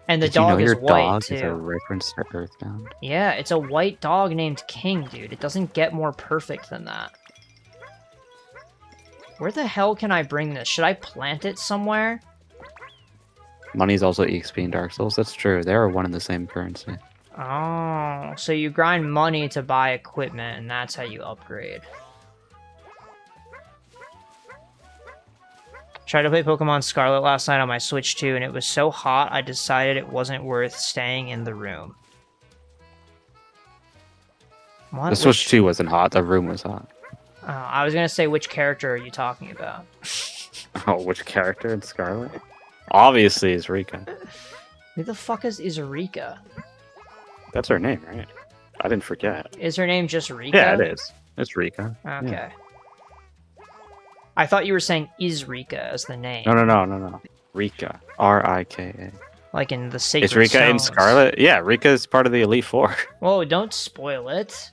And the Did you know dog is your white, dog too. is a reference to Earthbound? Yeah, it's a white dog named King, dude. It doesn't get more perfect than that. Where the hell can I bring this? Should I plant it somewhere? Money's also EXP in Dark Souls. That's true. They are one and the same currency. Oh, so you grind money to buy equipment, and that's how you upgrade. Tried to play Pokemon Scarlet last night on my Switch 2, and it was so hot I decided it wasn't worth staying in the room. What? The Switch 2 wasn't hot. The room was hot. Oh, I was gonna say, which character are you talking about? Oh, which character in Scarlet? Obviously, it's Rika. Who the fuck is Rika? That's her name, right? I didn't forget. Is her name just Rika? Yeah, it is. It's Rika. Okay. Yeah. I thought you were saying is Rika as the name. No. Rika. R-I-K-A. Like in the Sacred Is Rika in Stones. Scarlet? Yeah, Rika is part of the Elite Four. Whoa, don't spoil it.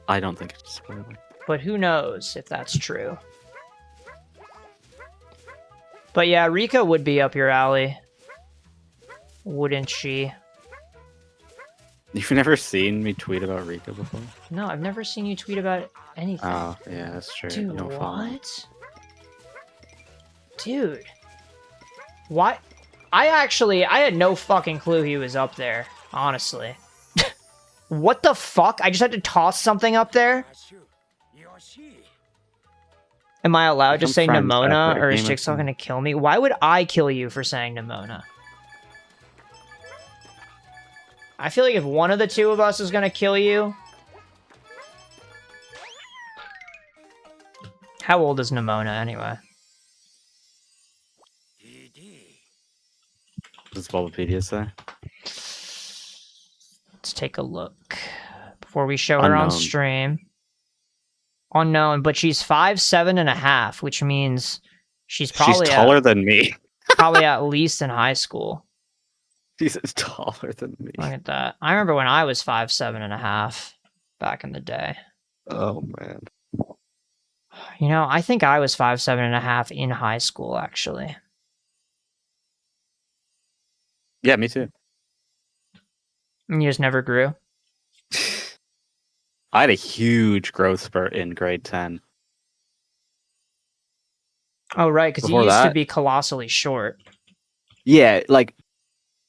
I don't think it's a spoiler. But who knows if that's true. But yeah, Rika would be up your alley. Wouldn't she? You've never seen me tweet about Rika before? No, I've never seen you tweet about anything. Oh, yeah, that's true. Dude, You don't follow me. what? Dude. Why? I had no fucking clue he was up there, honestly. What the fuck? I just had to toss something up there? Am I allowed to Become say friends Nimona, after a or is game of Jigsaw Thrones. gonna kill me? Why would I kill you for saying Nimona? I feel like if one of the two of us is gonna kill you... How old is Nimona, anyway? does Bulbapedia say? Let's take a look before we show her on Unknown. stream. Unknown, but she's 5'7.5", which means she's probably taller than me. probably at least in high school. She's taller than me. Look at that. I remember when I was 5'7.5" back in the day. Oh man. You know, I think I was 5'7.5" in high school, actually. Yeah, me too. And you just never grew? I had a huge growth spurt in grade 10. Oh, right, because you Before used to that- be colossally short. Yeah, like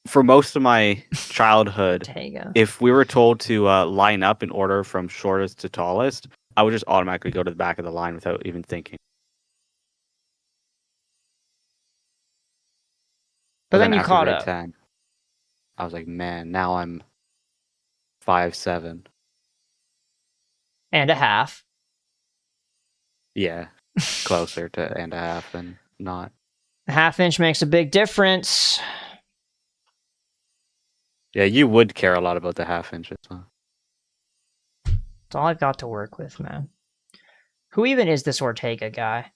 for most of my childhood, Ortega. if we were told to line up in order from shortest to tallest, I would just automatically go to the back of the line without even thinking. But then you after caught grade up. 10, I was like, man, now I'm 5'7". And a half. Yeah, closer to and a half than not. A half-inch makes a big difference. Yeah, you would care a lot about the half inches, huh? It's all I've got to work with, man. Who even is this Ortega guy?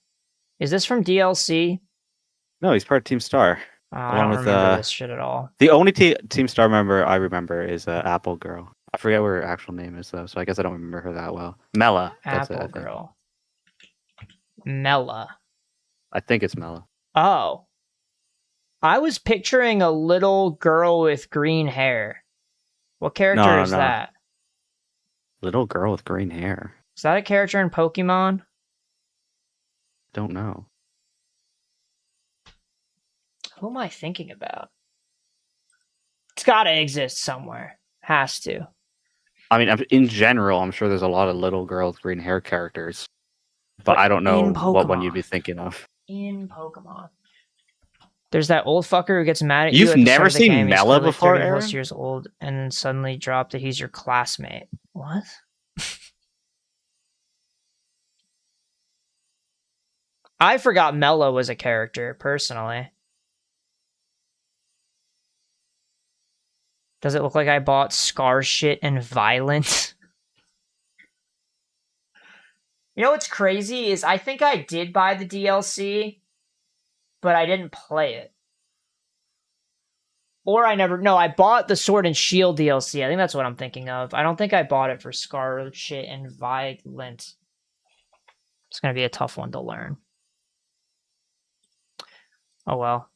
Is this from DLC? No, he's part of Team Star. Oh, I Along don't with, remember this shit at all. The only Team Star member I remember is Apple Girl. I forget what her actual name is, though, so I guess I don't remember her that well. Mela. That's it, I Apple think. Girl. Mela. I think it's Mela. Oh. I was picturing a little girl with green hair. What character is no. that? Little girl with green hair. Is that a character in Pokemon? Don't know. Who am I thinking about? It's gotta exist somewhere. Has to. I mean, in general, I'm sure there's a lot of little girl with green hair characters, but I don't know in what one Pokemon. you'd be thinking of. In Pokemon. There's that old fucker who gets mad at you. You've at the never start of the seen game. He's Mela clearly before, 30 plus Aaron? years old, and then suddenly drop that he's your classmate. What? I forgot Mela was a character, personally. Does it look like I bought Scar Shit and Violent? You know what's crazy is I think I did buy the DLC, but I didn't play it. Or I bought the Sword and Shield DLC. I think that's what I'm thinking of. I don't think I bought it for Scar Shit and Violent. It's going to be a tough one to learn. Oh well.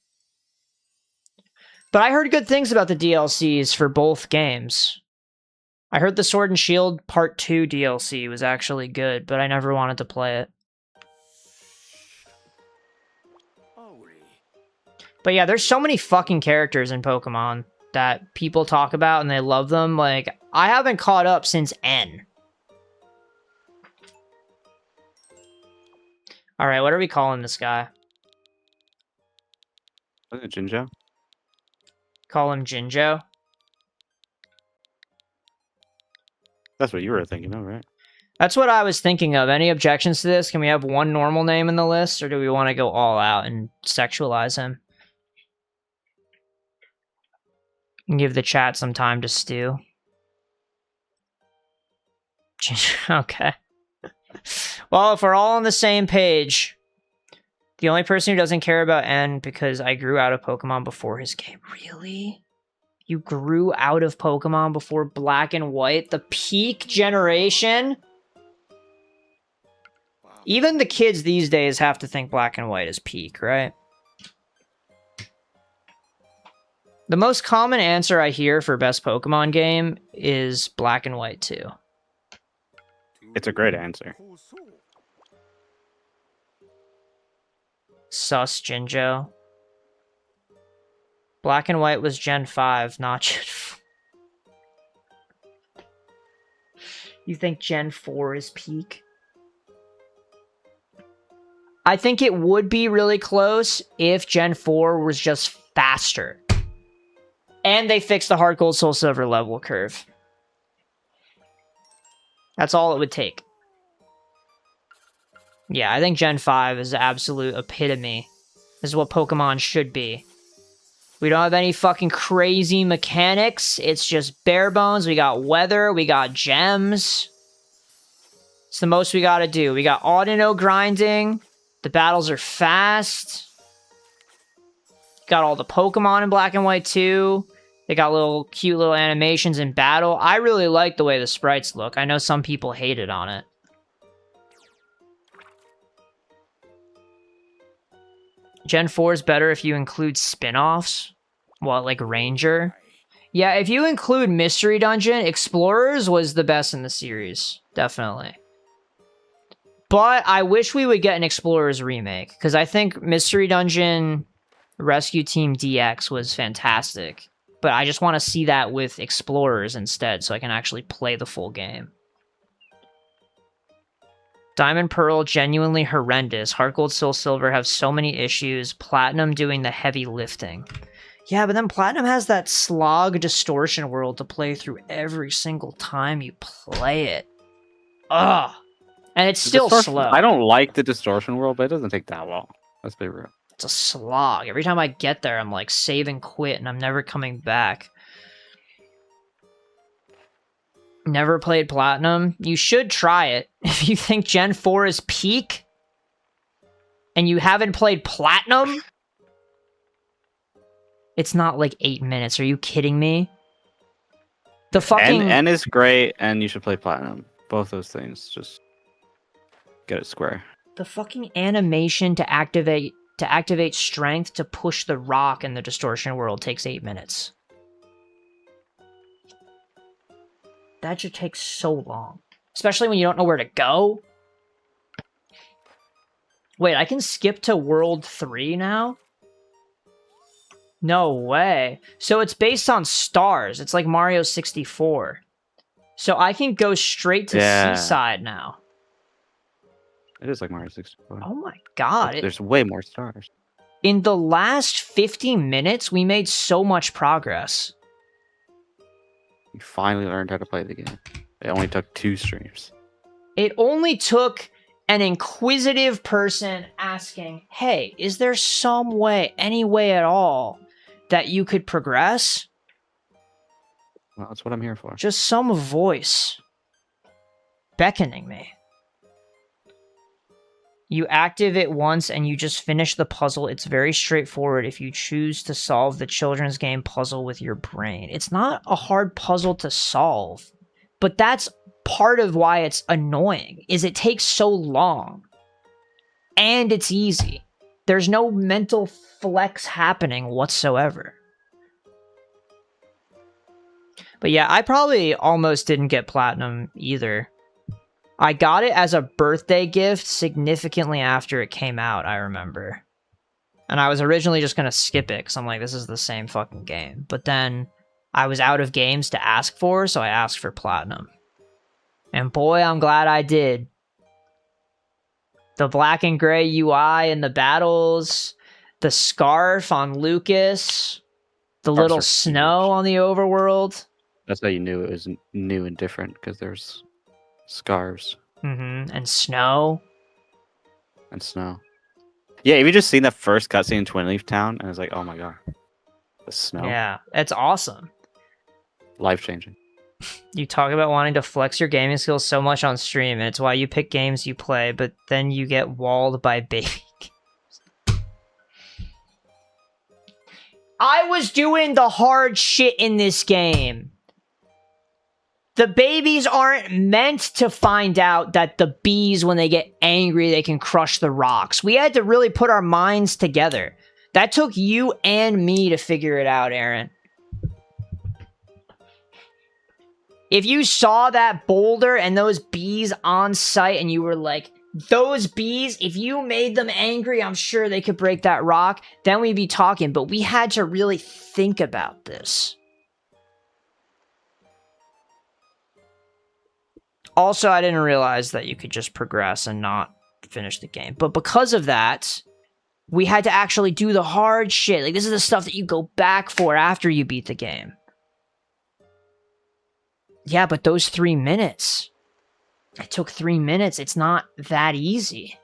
But I heard good things about the DLCs for both games. I heard the Sword and Shield Part 2 DLC was actually good, but I never wanted to play it. But yeah, there's so many fucking characters in Pokemon that people talk about and they love them. Like, I haven't caught up since N. Alright, what are we calling this guy? Was it Jinjo? Call him Jinjo? That's what you were thinking of, right? That's what I was thinking of. Any objections to this? Can we have one normal name in the list, or do we want to go all out and sexualize him? And give the chat some time to stew. Okay. Well, if we're all on the same page, the only person who doesn't care about N because I grew out of Pokemon before his game. Really? You grew out of Pokemon before Black and White? The peak generation? Even the kids these days have to think Black and White is peak, right? The most common answer I hear for best Pokemon game is Black and White 2. It's a great answer. Sus Jinjo. Black and White was Gen 5, not Gen 4. You think Gen 4 is peak? I think it would be really close if Gen 4 was just faster. And they fixed the Heart Gold Soul Silver level curve. That's all it would take. Yeah, I think Gen 5 is the absolute epitome. This is what Pokemon should be. We don't have any fucking crazy mechanics. It's just bare bones. We got weather. We got gems. It's the most we gotta do. We got auto grinding. The battles are fast. Got all the Pokemon in Black and White too. They got cute little animations in battle. I really like the way the sprites look. I know some people hated on it. Gen 4 is better if you include spin-offs. Well, like Ranger. Yeah, if you include Mystery Dungeon, Explorers was the best in the series. Definitely. But I wish we would get an Explorers remake, because I think Mystery Dungeon Rescue Team DX was fantastic. But I just want to see that with Explorers instead, so I can actually play the full game. Diamond Pearl, genuinely horrendous. Heart Gold, Soul Silver have so many issues. Platinum doing the heavy lifting. Yeah, but then Platinum has that slog distortion world to play through every single time you play it. Ugh. And it's still slow. I don't like the distortion world, but it doesn't take that long. Let's be real. It's a slog. Every time I get there, I'm like, save and quit, and I'm never coming back. Never played Platinum? You should try it. If you think Gen 4 is peak, and you haven't played Platinum, it's not like 8 minutes. Are you kidding me? The fucking... N is great, and you should play Platinum. Both those things. Just get it square. The fucking animation to activate strength to push the rock in the distortion world takes 8 minutes. That should take so long. Especially when you don't know where to go. Wait, I can skip to World 3 now? No way. So it's based on stars. It's like Mario 64. So I can go straight to Seaside now. It is like Mario 64. Oh my god. There's way more stars. In the last 50 minutes, we made so much progress. You finally learned how to play the game. It only took 2 streams. It only took an inquisitive person asking, hey, is there some way, any way at all, that you could progress? Well, that's what I'm here for. Just some voice beckoning me. You active it once and you just finish the puzzle. It's very straightforward if you choose to solve the children's game puzzle with your brain. It's not a hard puzzle to solve, but that's part of why it's annoying, is it takes so long. And it's easy. There's no mental flex happening whatsoever. But yeah, I probably almost didn't get Platinum either. I got it as a birthday gift significantly after it came out, I remember. And I was originally just going to skip it, because I'm like, this is the same fucking game. But then I was out of games to ask for, so I asked for Platinum. And boy, I'm glad I did. The black and gray UI in the battles, the scarf on Lucas, the little snow on the overworld. That's how you knew it was new and different, because there's scarves. Mm-hmm. And snow. And snow. Yeah, have you just seen that first cutscene in Twin Leaf Town? And I was like, oh my god. The snow. Yeah, it's awesome. Life-changing. You talk about wanting to flex your gaming skills so much on stream, and it's why you pick games you play, but then you get walled by baby games. I was doing the hard shit in this game. The babies aren't meant to find out that the bees, when they get angry, they can crush the rocks. We had to really put our minds together. That took you and me to figure it out, Aaron. If you saw that boulder and those bees on site and you were like, those bees, if you made them angry, I'm sure they could break that rock, then we'd be talking. But we had to really think about this. Also, I didn't realize that you could just progress and not finish the game. But because of that, we had to actually do the hard shit. Like, this is the stuff that you go back for after you beat the game. Yeah, but those 3 minutes. It took 3 minutes. It's not that easy.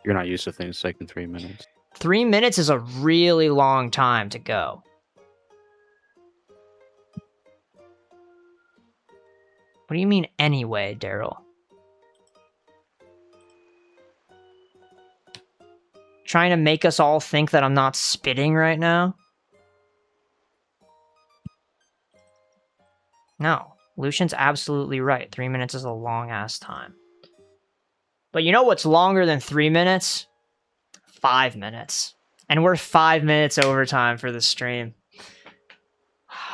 You're not used to things taking 3 minutes. 3 minutes is a really long time to go. What do you mean anyway, Daryl? Trying to make us all think that I'm not spitting right now? No, Lucian's absolutely right. 3 minutes is a long-ass time. But you know what's longer than 3 minutes? 5 minutes. And we're 5 minutes overtime for the stream.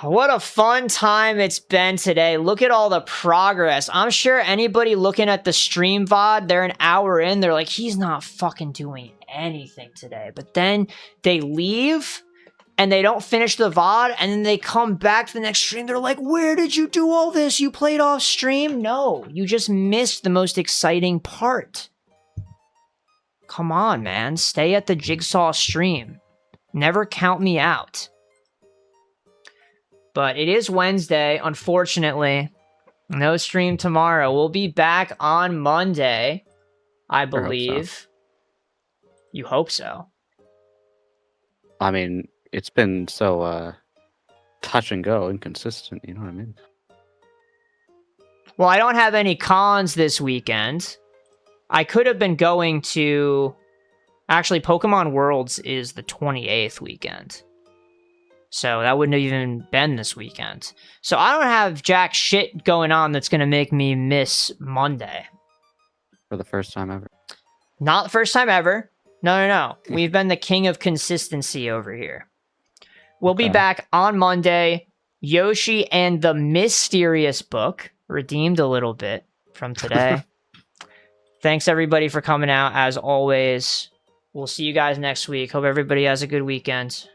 What a fun time it's been today. Look at all the progress. I'm sure anybody looking at the stream VOD, they're an hour in, they're like, he's not fucking doing anything today. But then they leave and they don't finish the VOD, and then they come back to the next stream. They're like, where did you do all this? You played off stream? No, you just missed the most exciting part. Come on, man. Stay at the Jigsaw stream. Never count me out. But it is Wednesday, unfortunately. No stream tomorrow. We'll be back on Monday, I believe. You hope so. I mean, it's been so touch and go, inconsistent, you know what I mean? Well, I don't have any cons this weekend. I could have been going to... Actually, Pokemon Worlds is the 28th weekend. So that wouldn't have even been this weekend. So I don't have jack shit going on that's going to make me miss Monday. For the first time ever. Not the first time ever. No. We've been the king of consistency over here. We'll be back on Monday. Yoshi and the Mysterious Book. Redeemed a little bit from today. Thanks everybody for coming out as always. We'll see you guys next week. Hope everybody has a good weekend.